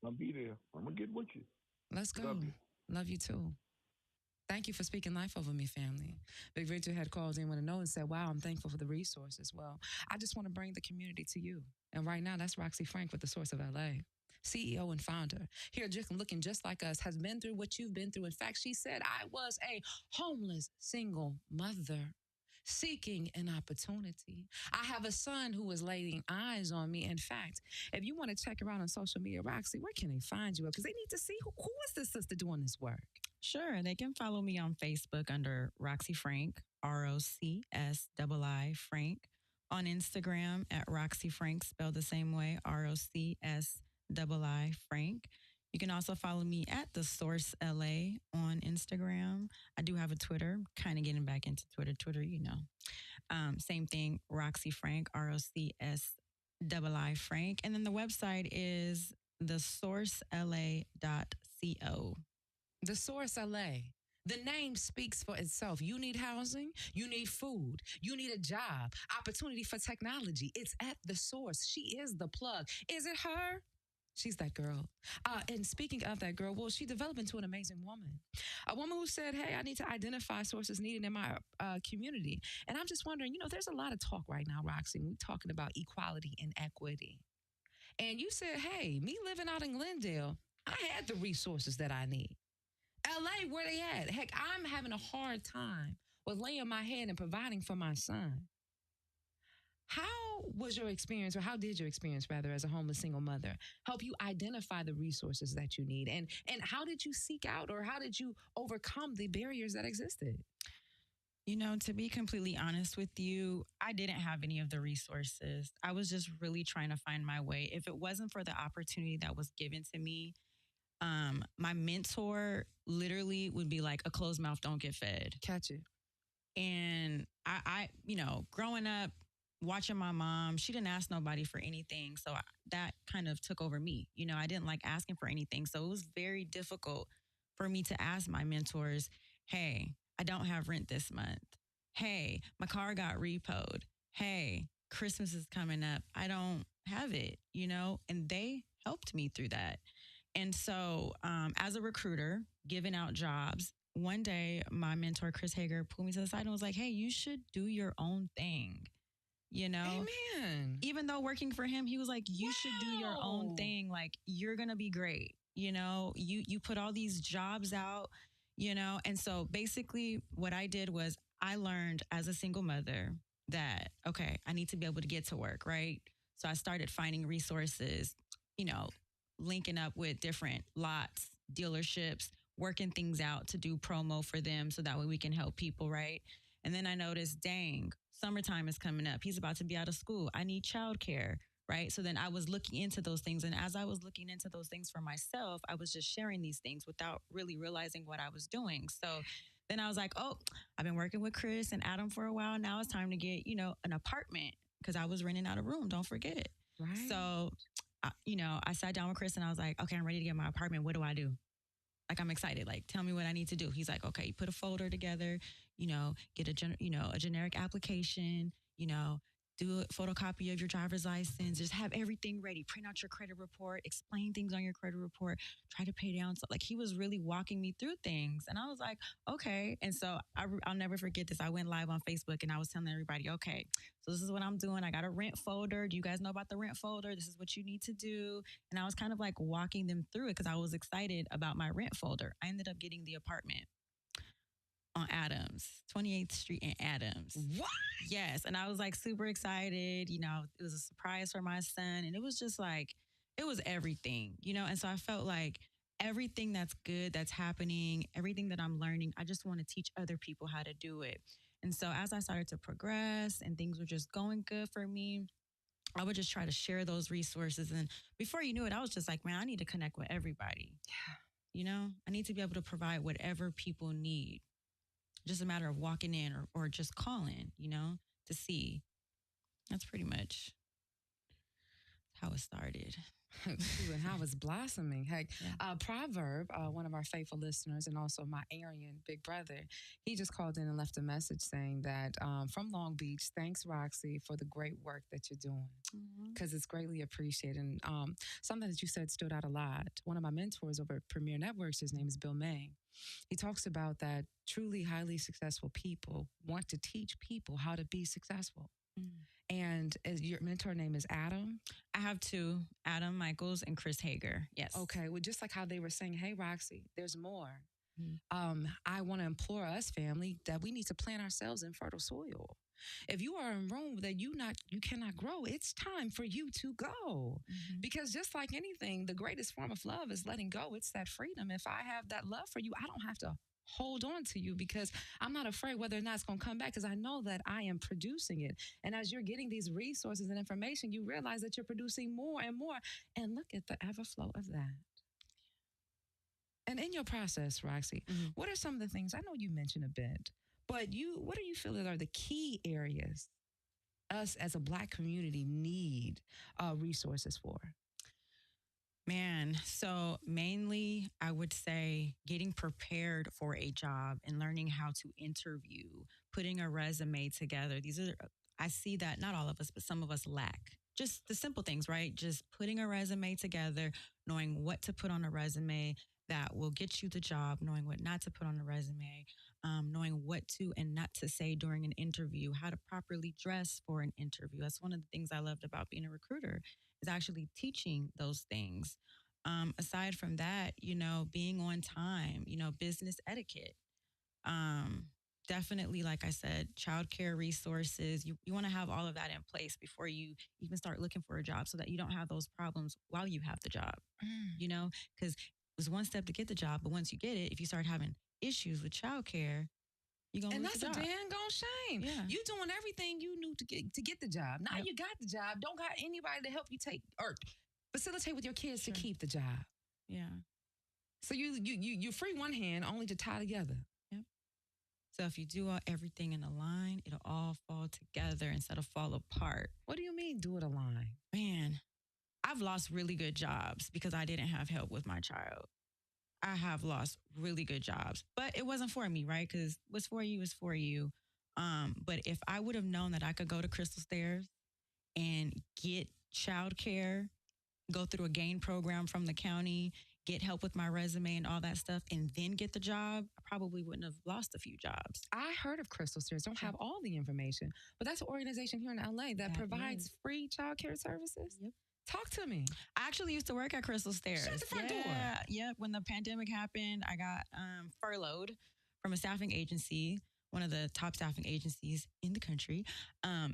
I'll be there. I'm going to get with you. Let's go. Love you too. Thank you for speaking life over me, family. Big Richard had called in with a note and said, wow, I'm thankful for the resources. Well, I just want to bring the community to you. And right now, that's Rocsii Frank with The Source of LA. CEO and founder. Here, just looking just like us, has been through what you've been through. In fact, she said, I was a homeless single mother seeking an opportunity. I have a son who is laying eyes on me. In fact, if you want to check her out on social media, Rocsii, where can they find you? Because they need to see who is this sister doing this work. Sure. They can follow me on Facebook under Rocsii Frank, Rocsii Frank. On Instagram at Rocsii Frank, spelled the same way, Rocsii Frank. You can also follow me at The Source LA on Instagram. I do have a Twitter, kind of getting back into Twitter, you know. Same thing, Rocsii Frank, Rocsii Frank. And then the website is thesourcela.co. The Source LA. The name speaks for itself. You need housing, you need food, you need a job, opportunity for technology. It's at The Source. She is the plug. Is it her? She's that girl. And speaking of that girl, well, she developed into an amazing woman. A woman who said, hey, I need to identify sources needed in my community. And I'm just wondering, you know, there's a lot of talk right now, Rocsii. We're talking about equality and equity. And you said, hey, me living out in Glendale, I had the resources that I need. LA, where they at? Heck, I'm having a hard time with laying my head and providing for my son. How was your experience, or how did your experience, rather, as a homeless single mother help you identify the resources that you need? And how did you seek out, or how did you overcome the barriers that existed? You know, to be completely honest with you, I didn't have any of the resources. I was just really trying to find my way. If it wasn't for the opportunity that was given to me, my mentor literally would be like, a closed mouth don't get fed. Catch it. And growing up, watching my mom, she didn't ask nobody for anything. So that kind of took over me. You know, I didn't like asking for anything. So it was very difficult for me to ask my mentors, hey, I don't have rent this month. Hey, my car got repoed. Hey, Christmas is coming up. I don't have it, you know, and they helped me through that. And so as a recruiter, giving out jobs, one day my mentor, Chris Hager, pulled me to the side and was like, hey, you should do your own thing. You know, Amen. Even though working for him, he was like, you should do your own thing. Like, you're going to be great. You know, you put all these jobs out, you know? And so basically what I did was I learned as a single mother that, okay, I need to be able to get to work, right? So I started finding resources, you know, linking up with different lots, dealerships, working things out to do promo for them so that way we can help people, right? And then I noticed, dang, summertime is coming up. He's about to be out of school. I need childcare, right? So then I was looking into those things. And as I was looking into those things for myself, I was just sharing these things without really realizing what I was doing. So then I was like, oh, I've been working with Chris and Adam for a while. Now it's time to get, you know, an apartment because I was renting out a room. Don't forget. Right. So, I sat down with Chris and I was like, okay, I'm ready to get my apartment. What do I do? Like, I'm excited. Like, tell me what I need to do. He's like, okay, you put a folder together, you know, get a generic application, you know, do a photocopy of your driver's license, just have everything ready, print out your credit report, explain things on your credit report, try to pay down. So, like, he was really walking me through things. And I was like, okay. And so I'll never forget this. I went live on Facebook and I was telling everybody, okay, so this is what I'm doing. I got a rent folder. Do you guys know about the rent folder? This is what you need to do. And I was kind of like walking them through it because I was excited about my rent folder. I ended up getting the apartment on Adams, 28th Street in Adams. What? Yes. And I was like super excited. You know, it was a surprise for my son. And it was just like, it was everything, you know? And so I felt like everything that's good, that's happening, everything that I'm learning, I just want to teach other people how to do it. And so as I started to progress and things were just going good for me, I would just try to share those resources. And before you knew it, I was just like, man, I need to connect with everybody. Yeah. You know, I need to be able to provide whatever people need. Just a matter of walking in or just calling, you know, to see. That's pretty much how it started. And how it's blossoming. Heck, Yeah. Proverb, one of our faithful listeners and also my Aryan big brother, he just called in and left a message saying that from Long Beach, thanks, Rocsii, for the great work that you're doing because it's greatly appreciated. And something that you said stood out a lot. One of my mentors over at Premier Networks, his name is Bill May. He talks about that truly highly successful people want to teach people how to be successful. And your mentor name is Adam? I have two, Adam Michaels and Chris Hager. Yes. Okay. Well, just like how they were saying, hey, Rocsii, there's more. I want to implore us, family, that we need to plant ourselves in fertile soil. If you are in Rome that you cannot grow, it's time for you to go. Because just like anything, the greatest form of love is letting go. It's that freedom. If I have that love for you, I don't have to hold on to you because I'm not afraid whether or not it's going to come back because I know that I am producing it. And as you're getting these resources and information, you realize that you're producing more and more. And look at the everflow of that. And in your process, Rocsii, what are some of the things, I know you mentioned a bit, but what do you feel that are the key areas us as a Black community need resources for? Man, so mainly I would say getting prepared for a job and learning how to interview, putting a resume together. I see that not all of us, but some of us lack. Just the simple things, right? Just putting a resume together, knowing what to put on a resume that will get you the job, knowing what not to put on a resume, knowing what to and not to say during an interview, how to properly dress for an interview. That's one of the things I loved about being a recruiter is actually teaching those things. Aside from that, being on time, business etiquette. Definitely, like I said, childcare resources. You want to have all of that in place before you even start looking for a job so that you don't have those problems while you have the job, because it was one step to get the job. But once you get it, if you start having issues with childcare, you're going to And lose that's the a job. dang gone shame. Yeah. You doing everything you knew to get the job. Now Yep. you got the job. Don't got anybody to help you take or facilitate with your kids to keep the job. Yeah. So you free one hand only to tie together. Yep. So if you do everything in a line, it'll all fall together instead of fall apart. What do you mean do it a line? Man, I've lost really good jobs because I didn't have help with my child. I have lost really good jobs, but it wasn't for me, right? Because what's for you is for you. But if I would have known that I could go to Crystal Stairs and get childcare, go through a GAIN program from the county, get help with my resume and all that stuff, and then get the job, I probably wouldn't have lost a few jobs. I heard of Crystal Stairs. Don't have all the information, but that's an organization here in LA that provides free childcare services. Yep. Talk to me. I actually used to work at Crystal Stairs. Shut the front door. Yeah. When the pandemic happened, I got furloughed from a staffing agency, one of the top staffing agencies in the country.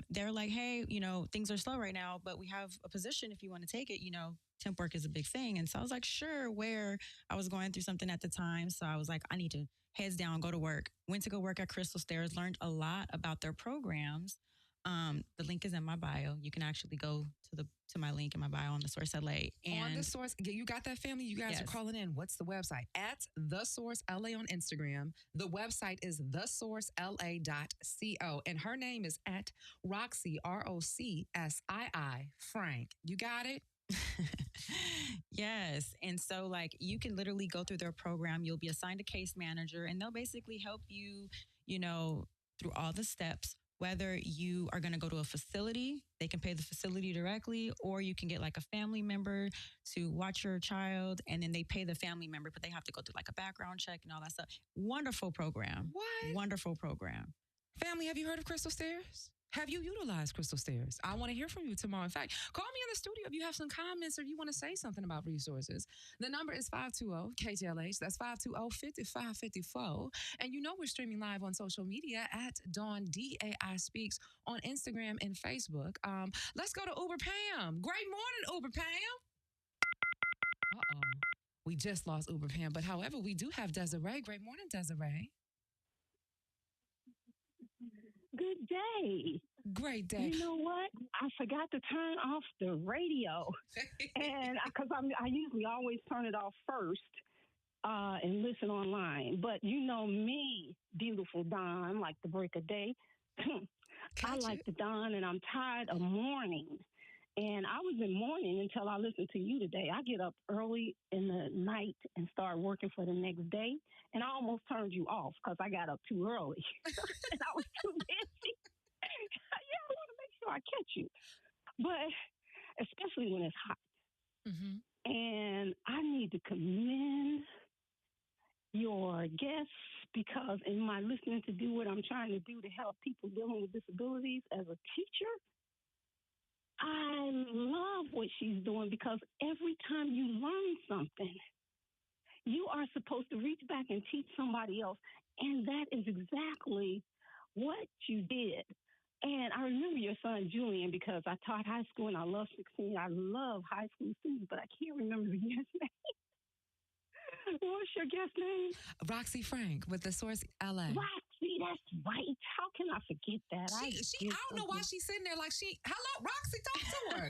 They're like, hey, things are slow right now, but we have a position if you want to take it. Temp work is a big thing. And so I was like, sure, where I was going through something at the time. So I was like, I need to heads down, go to work. Went to go work at Crystal Stairs, learned a lot about their programs. The link is in my bio. You can actually go to my link in my bio on The Source LA. And on The Source, you got that, family? You guys are calling in. What's the website? At The Source LA on Instagram. The website is thesourcela.co. And her name is at Rocsii, Rocsii Frank. You got it? Yes. And so you can literally go through their program. You'll be assigned a case manager and they'll basically help you, through all the steps. Whether you are going to go to a facility, they can pay the facility directly, or you can get a family member to watch your child, and then they pay the family member, but they have to go through a background check and all that stuff. Wonderful program. What? Wonderful program. Family, have you heard of Crystal Stairs? Have you utilized Crystal Stairs? I want to hear from you tomorrow. In fact, call me in the studio if you have some comments or you want to say something about resources. The number is 520-KJLH. That's 520-5554. And we're streaming live on social media at Dawn Dai Speaks on Instagram and Facebook. Let's go to Uber Pam. Great morning, Uber Pam. Uh-oh. We just lost Uber Pam, but however, we do have Desiree. Great morning, Desiree. Good day. Great day. You know what? I forgot to turn off the radio, and because I usually always turn it off first and listen online. But me, beautiful Dawn, like the break of day. I like the dawn, and I'm tired of morning. And I was in mourning until I listened to you today. I get up early in the night and start working for the next day. And I almost turned you off because I got up too early. And I was too busy. I want to make sure I catch you. But especially when it's hot. Mm-hmm. And I need to commend your guests because in my listening to do what I'm trying to do to help people dealing with disabilities as a teacher, I love what she's doing because every time you learn something, you are supposed to reach back and teach somebody else. And that is exactly what you did. And I remember your son, Julian, because I taught high school and I love 16. I love high school students, but I can't remember the guest name. What's your guest name? Rocsii Frank with The Source LA. Rocsii, that's right. How can I forget that? I don't know why she's sitting there hello, Rocsii, talk to her.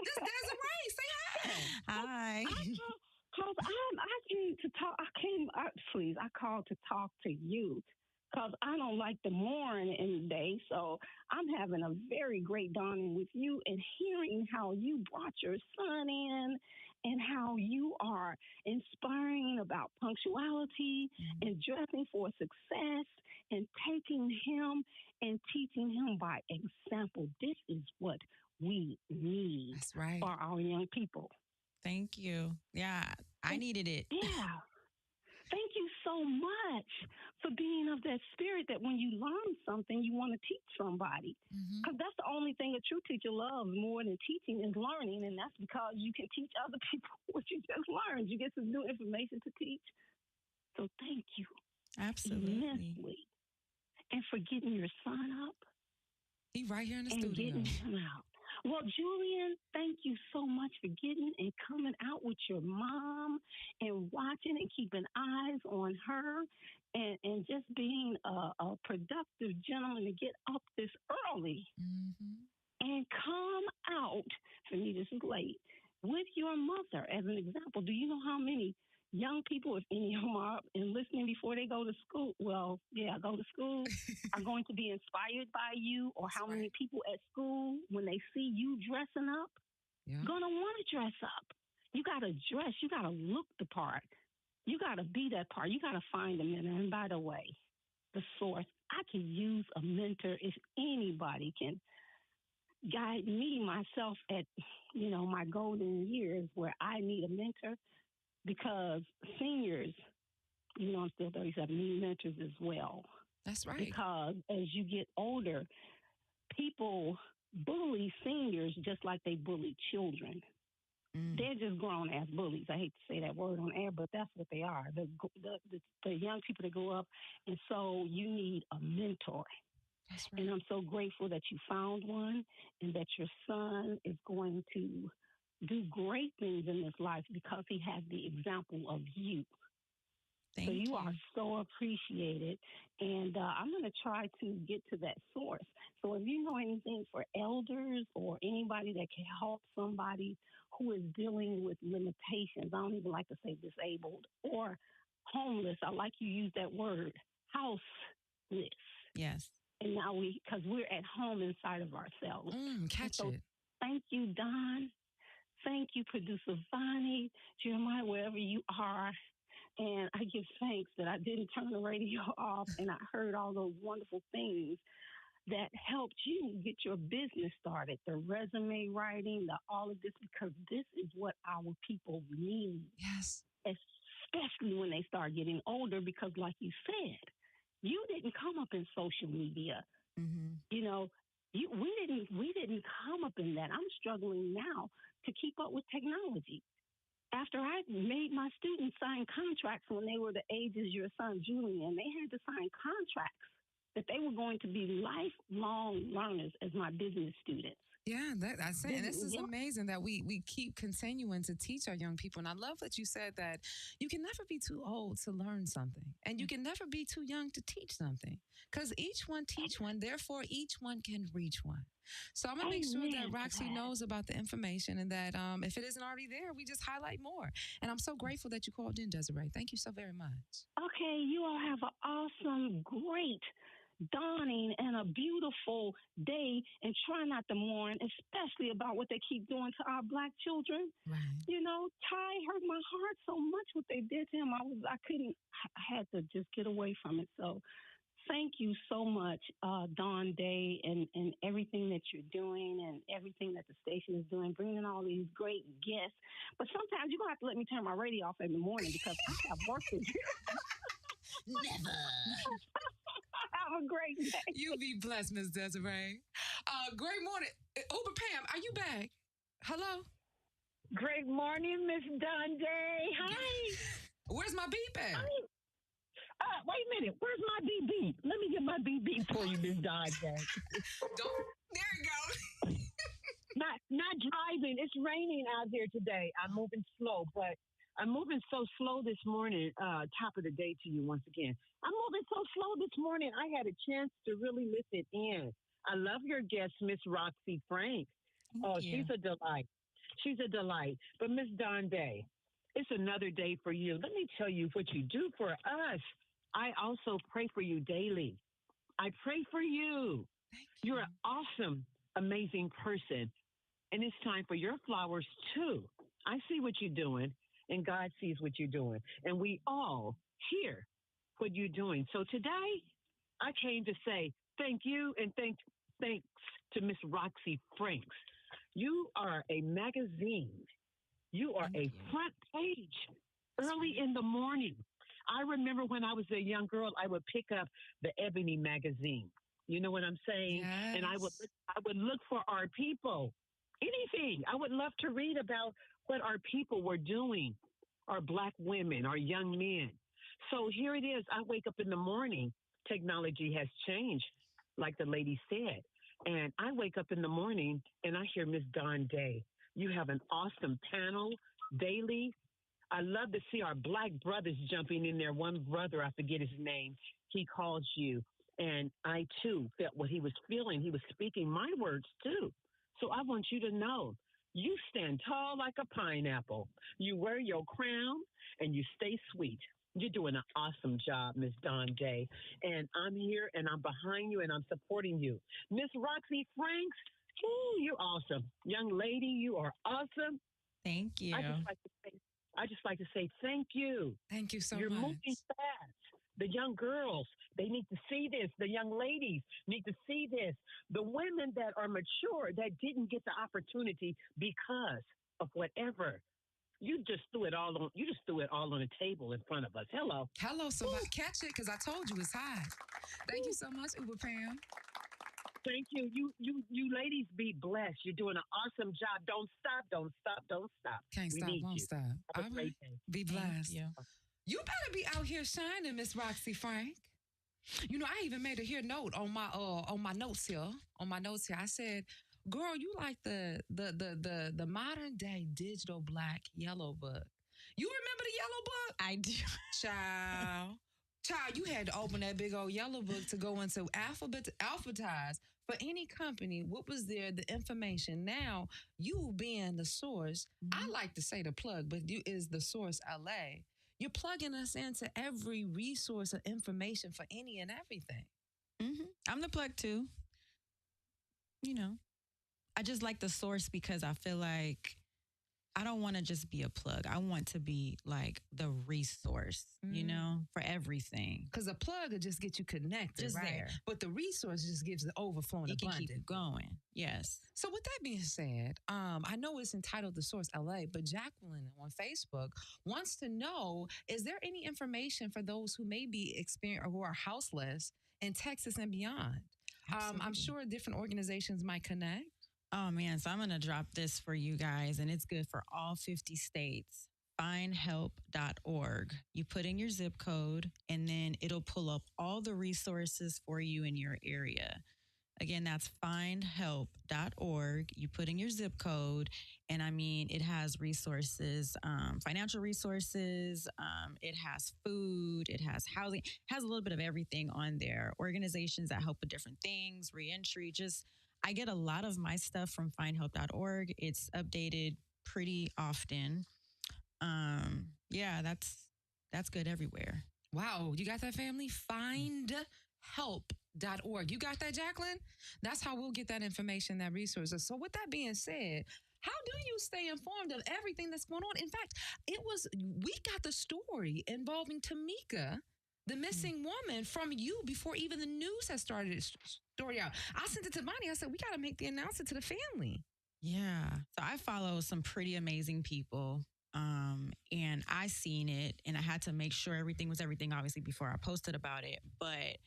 This Desiree, say hi. Hi. Because I came to talk. I called to talk to you because I don't like the morning day. So I'm having a very great dawning with you and hearing how you brought your son in and how you are inspiring about punctuality and dressing for success and taking him and teaching him by example. This is what we need for our young people. Thank you. Yeah, I needed it. Yeah. Thank you so much for being of that spirit that when you learn something, you want to teach somebody. Because that's the only thing a true teacher loves more than teaching is learning. And that's because you can teach other people what you just learned. You get some new information to teach. So thank you. Absolutely. Immensely. And for getting your son up. He right here in the and studio. Getting him out. Well, Julian, thank you so much for getting and coming out with your mom and watching and keeping eyes on her and just being a productive gentleman to get up this early and come out, for me this is late, with your mother as an example. Do you know how many young people, if any of them are up and listening before they go to school, go to school, are going to be inspired by you, or how many people at school, when they see you dressing up, gonna want to dress up. You got to dress. You got to look the part. You got to be that part. You got to find a mentor. And by the way, the source, I can use a mentor if anybody can guide me, myself, at, my golden years where I need a mentor, because seniors, I'm still 37, need mentors as well. That's right. Because as you get older, people bully seniors just like they bully children. They're just grown ass bullies. I hate to say that word on air, but that's what they are. The young people that grow up, and so you need a mentor. That's right. And I'm so grateful that you found one, and that your son is going to do great things in this life because he has the example of you. Thank so you you. are so appreciated. And I'm going to try to get to that source. So if you know anything for elders or anybody that can help somebody who is dealing with limitations, I don't even like to say disabled or homeless. I like you use that word, houseless. Yes. And now because we're at home inside of ourselves. Catch so it. Thank you, Don. Thank you, producer Vonnie, Jeremiah, wherever you are. And I give thanks that I didn't turn the radio off and I heard all those wonderful things that helped you get your business started, the resume writing, all of this, because this is what our people need. Yes. Especially when they start getting older, because like you said, you didn't come up in social media. We didn't come up in that. I'm struggling now to keep up with technology. After I made my students sign contracts when they were the age as your son, Julian, they had to sign contracts that they were going to be lifelong learners as my business students. Yeah, that's it. And this is amazing that we keep continuing to teach our young people. And I love that you said that you can never be too old to learn something. And you can never be too young to teach something. Because each one teach one, therefore each one can reach one. So I'm going to make sure that Rocsii knows about the information, and that if it isn't already there, we just highlight more. And I'm so grateful that you called in, Desiree. Thank you so very much. Okay, you all have an awesome, great dawning and a beautiful day, and try not to mourn, especially about what they keep doing to our Black children. Right. Ty hurt my heart so much what they did to him. I had to just get away from it. So thank you so much, Dawn Dai, and everything that you're doing and everything that the station is doing, bringing all these great guests. But sometimes you're going to have to let me turn my radio off in the morning because I have work to do. Never. Have a great day. You be blessed, Miss Desiree. Great morning. Uber Pam, are you back? Hello? Great morning, Miss Dawn Dai. Hi. Where's my beep at? Wait a minute. Where's my beep beep? Let me get my beep beep for you, Miss Dawn Dai. There you go. Not driving. It's raining out there today. I'm moving slow, but I'm moving so slow this morning. Top of the day to you once again. I'm moving so slow this morning. I had a chance to really listen in. I love your guest, Miss Rocsii Frank. She's a delight. She's a delight. But Miss Dawn Dai, it's another day for you. Let me tell you what you do for us. I also pray for you daily. I pray for you. You're an awesome, amazing person. And it's time for your flowers too. I see what you're doing, and God sees what you're doing. And we all hear what you're doing. So today, I came to say thank you and thanks to Miss Rocsii Frank. You are a magazine. You are a front page early in the morning. I remember when I was a young girl, I would pick up the Ebony magazine. You know what I'm saying? Yes. And I would look for our people. Anything. I would love to read about what our people were doing, our Black women, our young men. So here it is. I wake up in the morning. Technology has changed, like the lady said. And I wake up in the morning and I hear Miss Dawn Day. You have an awesome panel daily. I love to see our black brothers jumping in there. One brother, I forget his name, he calls you. And I, too, felt what he was feeling. He was speaking my words, too. So I want you to know, you stand tall like a pineapple. You wear your crown and you stay sweet. You're doing an awesome job, Miss Dawn Day. And I'm here and I'm behind you and I'm supporting you. Miss Rocsii Frank, ooh, you're awesome. Young lady, you are awesome. Thank you. I just like to say thank you. Thank you so You're much. moving fast. The young girls, they need to see this. The young ladies need to see this. The women that are mature that didn't get the opportunity because of whatever. You just threw it all on. You just threw it all on the table in front of us. Hello. Hello, somebody. Catch it, because I told you it's hot. Thank you so much, Uber Pam. Thank you. You ladies be blessed. You're doing an awesome job. Don't stop. Don't stop. Don't stop. Can't We stop, need won't you. stop. Have a All great right. day. Be blessed. You. You better be out here shining, Miss Rocsii Frank. You know, I even made a note on my notes here. On my notes here, I said, "Girl, you like the modern day digital black yellow book. You remember the yellow book? I do, Child, you had to open that big old yellow book to go into alphabetize for any company. What was there? The information. Now, you being the source, I like to say the plug, but you is the source LA. You're plugging us into every resource of information for any and everything. Mm-hmm. I'm the plug too. You know, I just like the source because I feel like I don't want to just be a plug. I want to be like the resource, you know, for everything. Because a plug will just get you connected, Just right? there. But the resource just gives the overflowing It can abundance. keep you going. Yes. So with that being said, I know it's entitled The Source LA, but Jacqueline on Facebook wants to know, is there any information for those who may be or who are houseless in Texas and beyond? I'm sure different organizations might connect. Oh man, so I'm going to drop this for you guys, and it's good for all 50 states. Findhelp.org. You put in your zip code, and then it'll pull up all the resources for you in your area. Again, that's findhelp.org. You put in your zip code, and I mean, it has resources, financial resources, it has food, it has housing, it has a little bit of everything on there. Organizations that help with different things, reentry, I get a lot of my stuff from findhelp.org. It's updated pretty often. Yeah, that's good everywhere. Wow, you got that, family? Findhelp.org. You got that, Jacqueline? That's how we'll get that information, that resources. So with that being said, how do you stay informed of everything that's going on? In fact, we got the story involving Tamika, the missing woman, from you before even the news has started its story out. I sent it to Bonnie. I said, we got to make the announcement to the family. Yeah. So I follow some pretty amazing people. And I seen it, and I had to make sure everything was everything, obviously, before I posted about it. But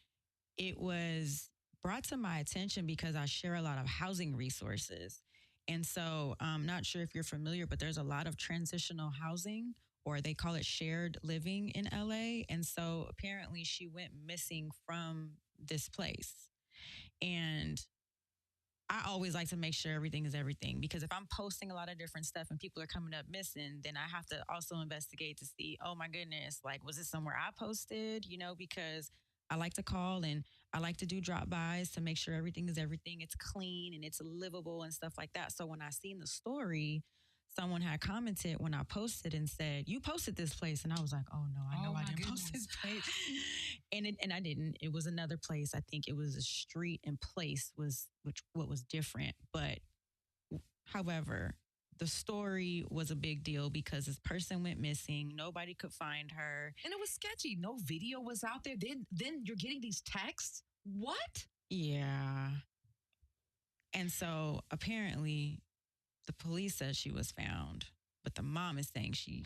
it was brought to my attention because I share a lot of housing resources. And so I'm not sure if you're familiar, but there's a lot of transitional housing, or they call it shared living in LA. And so apparently she went missing from this place. And I always like to make sure everything is everything, because if I'm posting a lot of different stuff and people are coming up missing, then I have to also investigate to see, oh my goodness, like, was it somewhere I posted? You know, because I like to call and I like to do drop-bys to make sure everything is everything. It's clean and it's livable and stuff like that. So when I seen the story, someone had commented when I posted and said, you posted this place. And I was like, oh no, I know I didn't post this place. And I didn't. It was another place. I think it was a street and place what was different. But however, the story was a big deal because this person went missing. Nobody could find her. And it was sketchy. No video was out there. Then you're getting these texts. What? Yeah. And so apparently the police says she was found, but the mom is saying she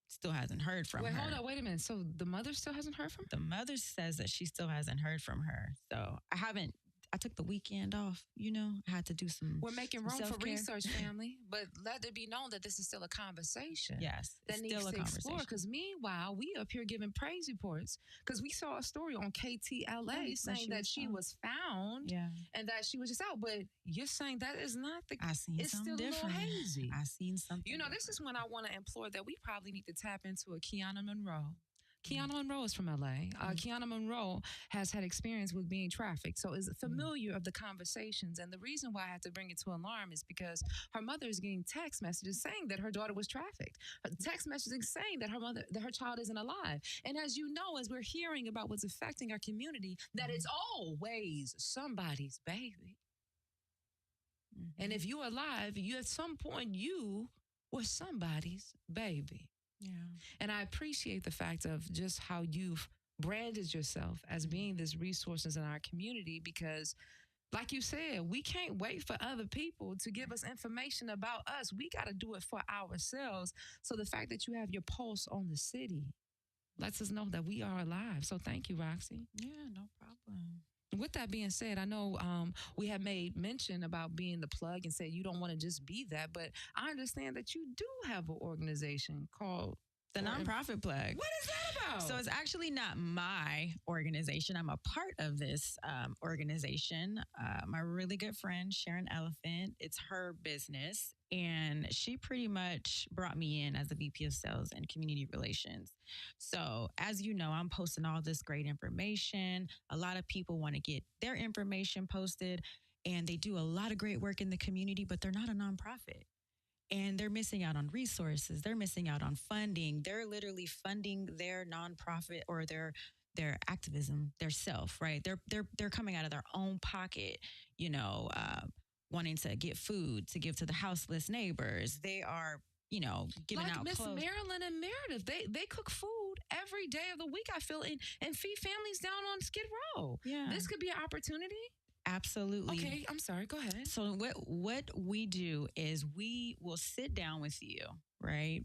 still hasn't heard from her. Hold on, wait a minute. So the mother still hasn't heard from her? The mother says that she still hasn't heard from her. So I I took the weekend off, I had to do some We're making room for self-care. research, family, but let it be known that this is still a conversation. Yes, that it's needs still a to explore. conversation. Because meanwhile, we up here giving praise reports because we saw a story on KTLA saying that she was found and that she was just out. But you're saying that is not the I seen it's something still different. a little hazy. I seen something. This is when I want to implore that we probably need to tap into a Kiana Monroe. Kiana Monroe is from LA. Kiana Monroe has had experience with being trafficked, so is familiar of the conversations. And the reason why I had to bring it to alarm is because her mother is getting text messages saying that her daughter was trafficked. Text messages saying that her child isn't alive. And as you know, as we're hearing about what's affecting our community, that it's always somebody's baby. And if you're alive, you at some point you were somebody's baby. Yeah. And I appreciate the fact of just how you've branded yourself as being this resources in our community because, like you said, we can't wait for other people to give us information about us. We got to do it for ourselves. So the fact that you have your pulse on the city lets us know that we are alive. So thank you, Rocsii. Yeah, no problem. With that being said, I know we have made mention about being the plug and said you don't want to just be that, but I understand that you do have an organization called The Nonprofit Plug. What is that about? So it's actually not my organization. I'm a part of this organization. My really good friend, Sharon Elephant, it's her business. And she pretty much brought me in as a VP of Sales and Community Relations. So as you know, I'm posting all this great information. A lot of people want to get their information posted and they do a lot of great work in the community, but they're not a nonprofit. And they're missing out on resources. They're missing out on funding. They're literally funding their nonprofit or their activism, their self, right? They're coming out of their own pocket, wanting to get food to give to the houseless neighbors. They are, giving out Miss clothes. Marilyn and Meredith. They cook food every day of the week, I feel, and feed families down on Skid Row. Yeah. This could be an opportunity. Absolutely. Okay, I'm sorry. Go ahead. So what we do is we will sit down with you, right?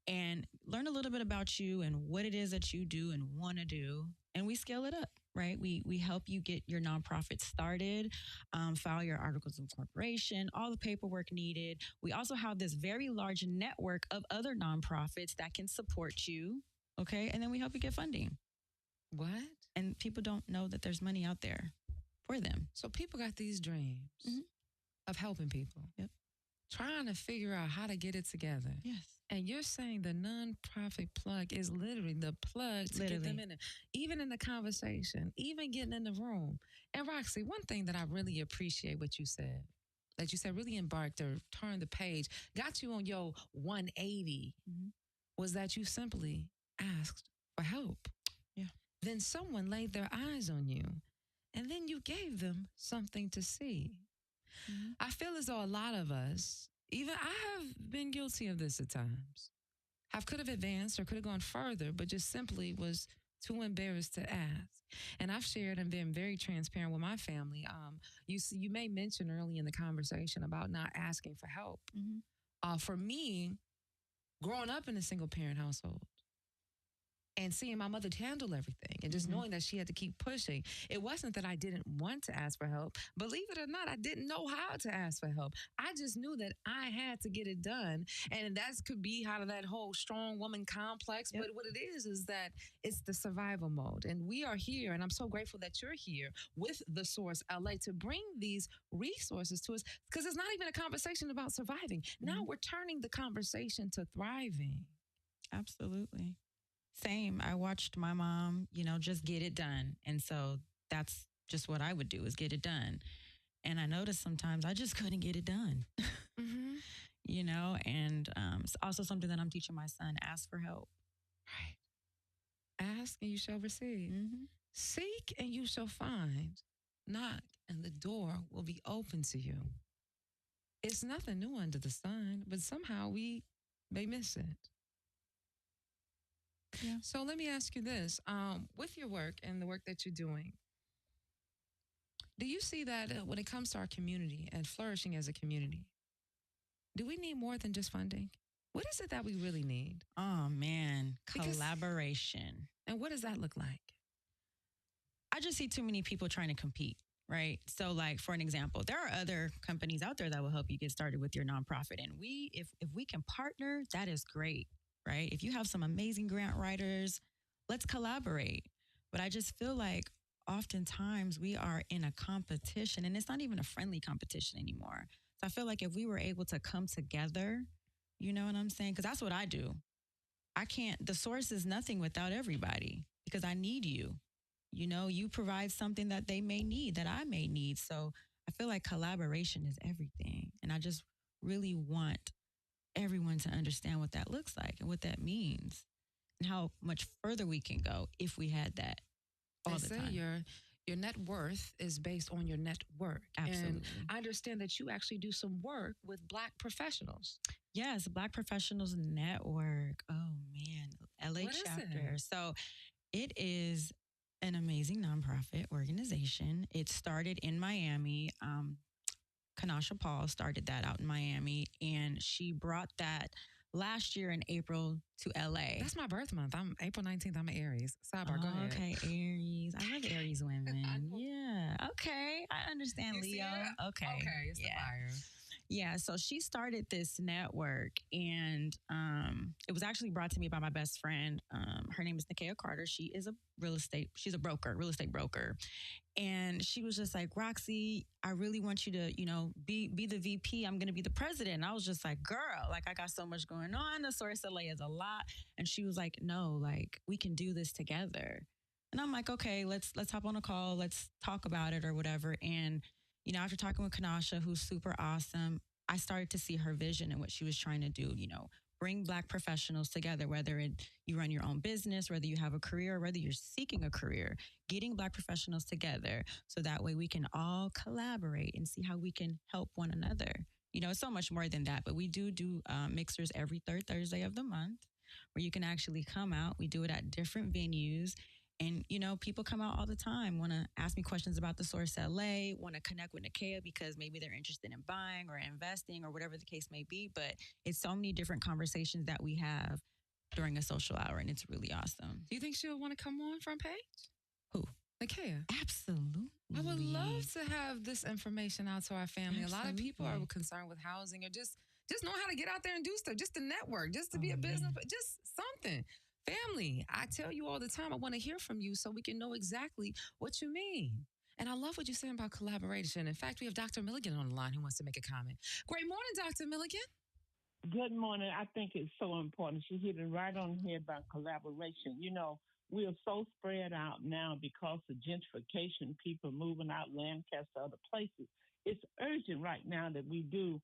And learn a little bit about you and what it is that you do and want to do. And we scale it up, right? We help you get your nonprofit started, file your articles of incorporation, all the paperwork needed. We also have this very large network of other nonprofits that can support you, okay? And then we help you get funding. What? And people don't know that there's money out there for them. So people got these dreams of helping people. Yep. Trying to figure out how to get it together. Yes. And you're saying the nonprofit plug is literally the plug to get them in it. Even in the conversation, even getting in the room. And Rocsii, one thing that I really appreciate what you said, that you said really embarked or turned the page, got you on your 180, was that you simply asked for help. Yeah. Then someone laid their eyes on you. And then you gave them something to see. I feel as though a lot of us, even I have been guilty of this at times, could have advanced or could have gone further, but just simply was too embarrassed to ask. And I've shared and been very transparent with my family. You may mention early in the conversation about not asking for help. For me, growing up in a single parent household, and seeing my mother handle everything and just knowing that she had to keep pushing. It wasn't that I didn't want to ask for help. Believe it or not, I didn't know how to ask for help. I just knew that I had to get it done. And that could be out of that whole strong woman complex. But what it is that it's the survival mode. And we are here, and I'm so grateful that you're here with The Source LA to bring these resources to us, because it's not even a conversation about surviving. Now we're turning the conversation to thriving. Absolutely. Same. I watched my mom, just get it done. And so that's just what I would do, is get it done. And I noticed sometimes I just couldn't get it done, and it's also something that I'm teaching my son: ask for help. Right. Ask and you shall receive. Seek and you shall find. Knock and the door will be open to you. It's nothing new under the sun, but somehow we may miss it. Yeah. So let me ask you this. With your work and the work that you're doing, do you see that when it comes to our community and flourishing as a community, do we need more than just funding? What is it that we really need? Oh, man. Collaboration. And what does that look like? I just see too many people trying to compete. right? So like, for an example, there are other companies out there that will help you get started with your nonprofit. And if we can partner, that is great, right? If you have some amazing grant writers, let's collaborate. But I just feel like oftentimes we are in a competition, and it's not even a friendly competition anymore. So I feel like if we were able to come together, you know what I'm saying? Because that's what I do. The source is nothing without everybody because I need you. You know, you provide something that they may need, that I may need. So I feel like collaboration is everything. And I just really want everyone to understand what that looks like and what that means and how much further we can go if we had that all They the say time. your net worth is based on your network. Absolutely. And I understand that you actually do some work with Black professionals. Yes, Black Professionals Network. Oh man, LA What is chapter. it? So it is an amazing nonprofit organization. It started in Miami. Kanasha Paul started that out in Miami, and she brought that last year in April to LA. That's my birth month. I'm April 19th. I'm an Aries. Sidebar, go ahead. Okay, Aries. I love Aries women. Yeah. Okay. I understand You see Leo. it? Okay. Okay, it's the fire. Yeah, so she started this network, and it was actually brought to me by my best friend. Her name is Nakia Carter. She's a real estate broker. And she was just like, Rocsii, I really want you to, be the VP. I'm going to be the president. And I was just like, girl, like I got so much going on. The Source LA is a lot. And she was like, no, like we can do this together. And I'm like, okay, let's hop on a call. Let's talk about it or whatever. And after talking with Kanasha, who's super awesome, I started to see her vision and what she was trying to do, bring Black professionals together, whether you run your own business, whether you have a career, or whether you're seeking a career, getting Black professionals together so that way we can all collaborate and see how we can help one another. It's so much more than that, but we do mixers every third Thursday of the month where you can actually come out. We do it at different venues. And, people come out all the time, want to ask me questions about the Source LA, want to connect with Nakia because maybe they're interested in buying or investing or whatever the case may be. But it's so many different conversations that we have during a social hour, and it's really awesome. Do you think she'll want to come on front page? Who? Nakia. Absolutely. I would love to have this information out to our family. Absolutely. A lot of people are concerned with housing or just know how to get out there and do stuff, just to network, just to be a business, just something. Family, I tell you all the time, I want to hear from you so we can know exactly what you mean. And I love what you're saying about collaboration. In fact, we have Dr. Milligan on the line who wants to make a comment. Great morning, Dr. Milligan. Good morning. I think it's so important. She hit it right on here about collaboration. We are so spread out now because of gentrification, people moving out Lancaster, other places. It's urgent right now that we do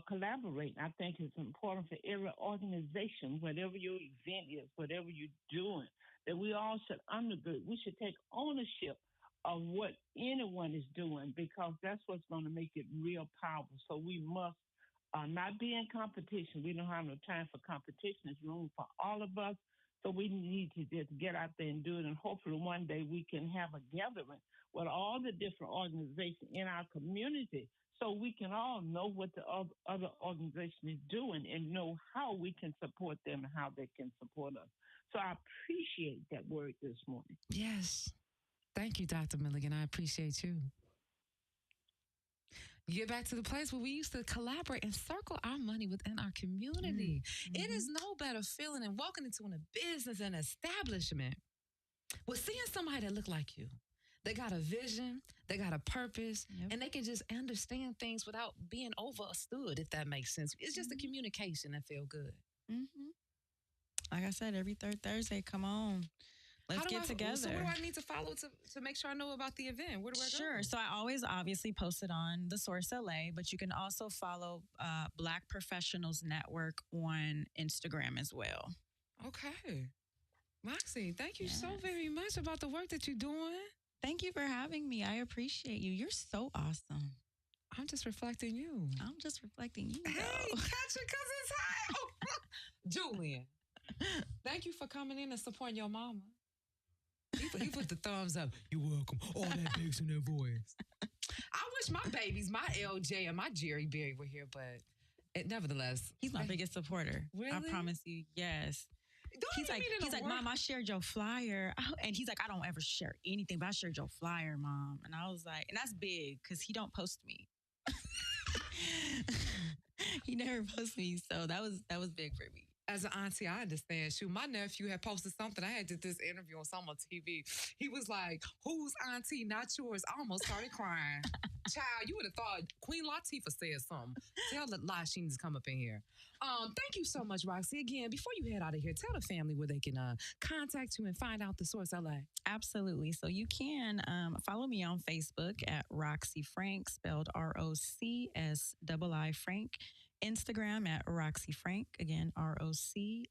collaborate. I think it's important for every organization, whatever your event is, whatever you're doing, that we all should undergird. We should take ownership of what anyone is doing because that's what's going to make it real powerful. So we must not be in competition. We don't have no time for competition. There's room for all of us. So we need to just get out there and do it. And hopefully one day we can have a gathering with all the different organizations in our community so we can all know what the other organization is doing and know how we can support them and how they can support us. So I appreciate that word this morning. Yes. Thank you, Dr. Milligan. I appreciate you. Get back to the place where we used to collaborate and circle our money within our community. Mm-hmm. It is no better feeling than walking into a business and establishment with seeing somebody that look like you. They got a vision, they got a purpose, and they can just understand things without being overstood, if that makes sense. It's just a communication that feel good. Mm-hmm. Like I said, every third Thursday, come on. Let's get together. So what do I need to follow to make sure I know about the event? Where do I go? Sure. So I always obviously post it on the Source LA, but you can also follow Black Professionals Network on Instagram as well. Okay. Rocsii, thank you so very much about the work that you're doing. Thank you for having me. I appreciate you. You're so awesome. I'm just reflecting you. I'm just reflecting you. Hey, catch it because it's hot. Oh, Julian, thank you for coming in and supporting your mama. He put the thumbs up. You're welcome. All that bass in their voice. I wish my babies, my LJ and my Jerry Berry were here, but nevertheless. He's my biggest supporter. Really? I promise you, yes. He's like, Mom, I shared your flyer. And he's like, I don't ever share anything, but I shared your flyer, Mom. And I was like, and that's big because he don't post me. He never posts me. So that was big for me. As an auntie, I understand. Shoot, my nephew had posted something. I had did this interview on some on TV. He was like, whose auntie, not yours? I almost started crying. Child, you would have thought Queen Latifah said something. Tell the lie she needs to come up in here. Thank you so much, Rocsii. Again, before you head out of here, tell the family where they can contact you and find out the Source LA. Absolutely. So you can follow me on Facebook at Rocsii Frank, spelled ROCSII Frank. Instagram at Rocsii Frank, again, ROCSII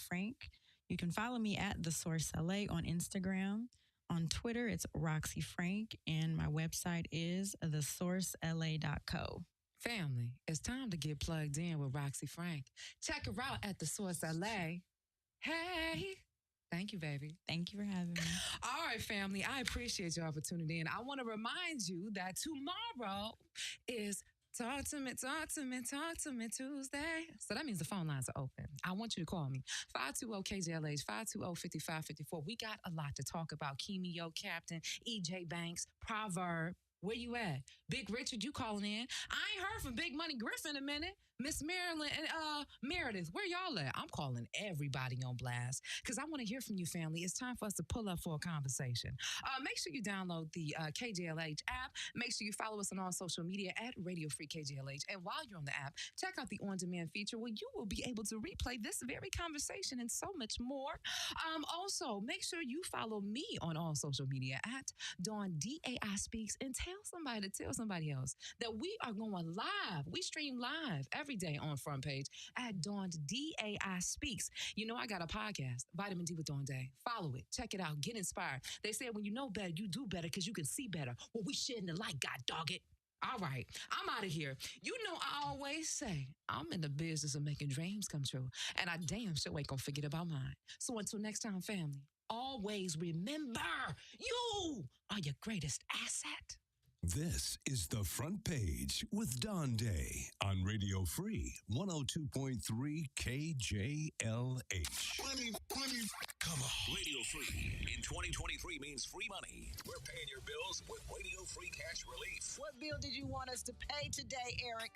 Frank. You can follow me at The Source LA on Instagram. On Twitter, it's Rocsii Frank, and my website is thesourcela.co. Family, it's time to get plugged in with Rocsii Frank. Check her out at The Source LA. Hey! Thank you, baby. Thank you for having me. All right, family, I appreciate your opportunity, and I want to remind you that tomorrow is Talk to me Tuesday. So that means the phone lines are open. I want you to call me. 520-KJLH, 520-5554. We got a lot to talk about. Kimi Yo, Captain, EJ Banks, Proverb. Where you at? Big Richard, you calling in. I ain't heard from Big Money Griffin in a minute. Miss Marilyn and Meredith, where y'all at? I'm calling everybody on blast because I want to hear from you, family. It's time for us to pull up for a conversation. Make sure you download the KJLH app. Make sure you follow us on all social media at Radio Free KJLH. And while you're on the app, check out the on-demand feature where you will be able to replay this very conversation and so much more. Also, make sure you follow me on all social media at Dawn Dai Speaks and tell somebody to tell somebody else that we are going live. We stream live every day on Front Page at Dawn Dai Speaks. You know, I got a podcast, Vitamin D with Dawn Dai. Follow it. Check it out. Get inspired. They say when you know better, you do better because you can see better. Well, we shedding the light, God dog it. All right, I'm out of here. You know, I always say I'm in the business of making dreams come true, and I damn sure ain't gonna forget about mine. So until next time, family, always remember you are your greatest asset. This is The Front Page with Dawn Dai on Radio Free 102.3 KJLH. Come on. Radio Free in 2023 means free money. We're paying your bills with Radio Free Cash Relief. What bill did you want us to pay today, Eric?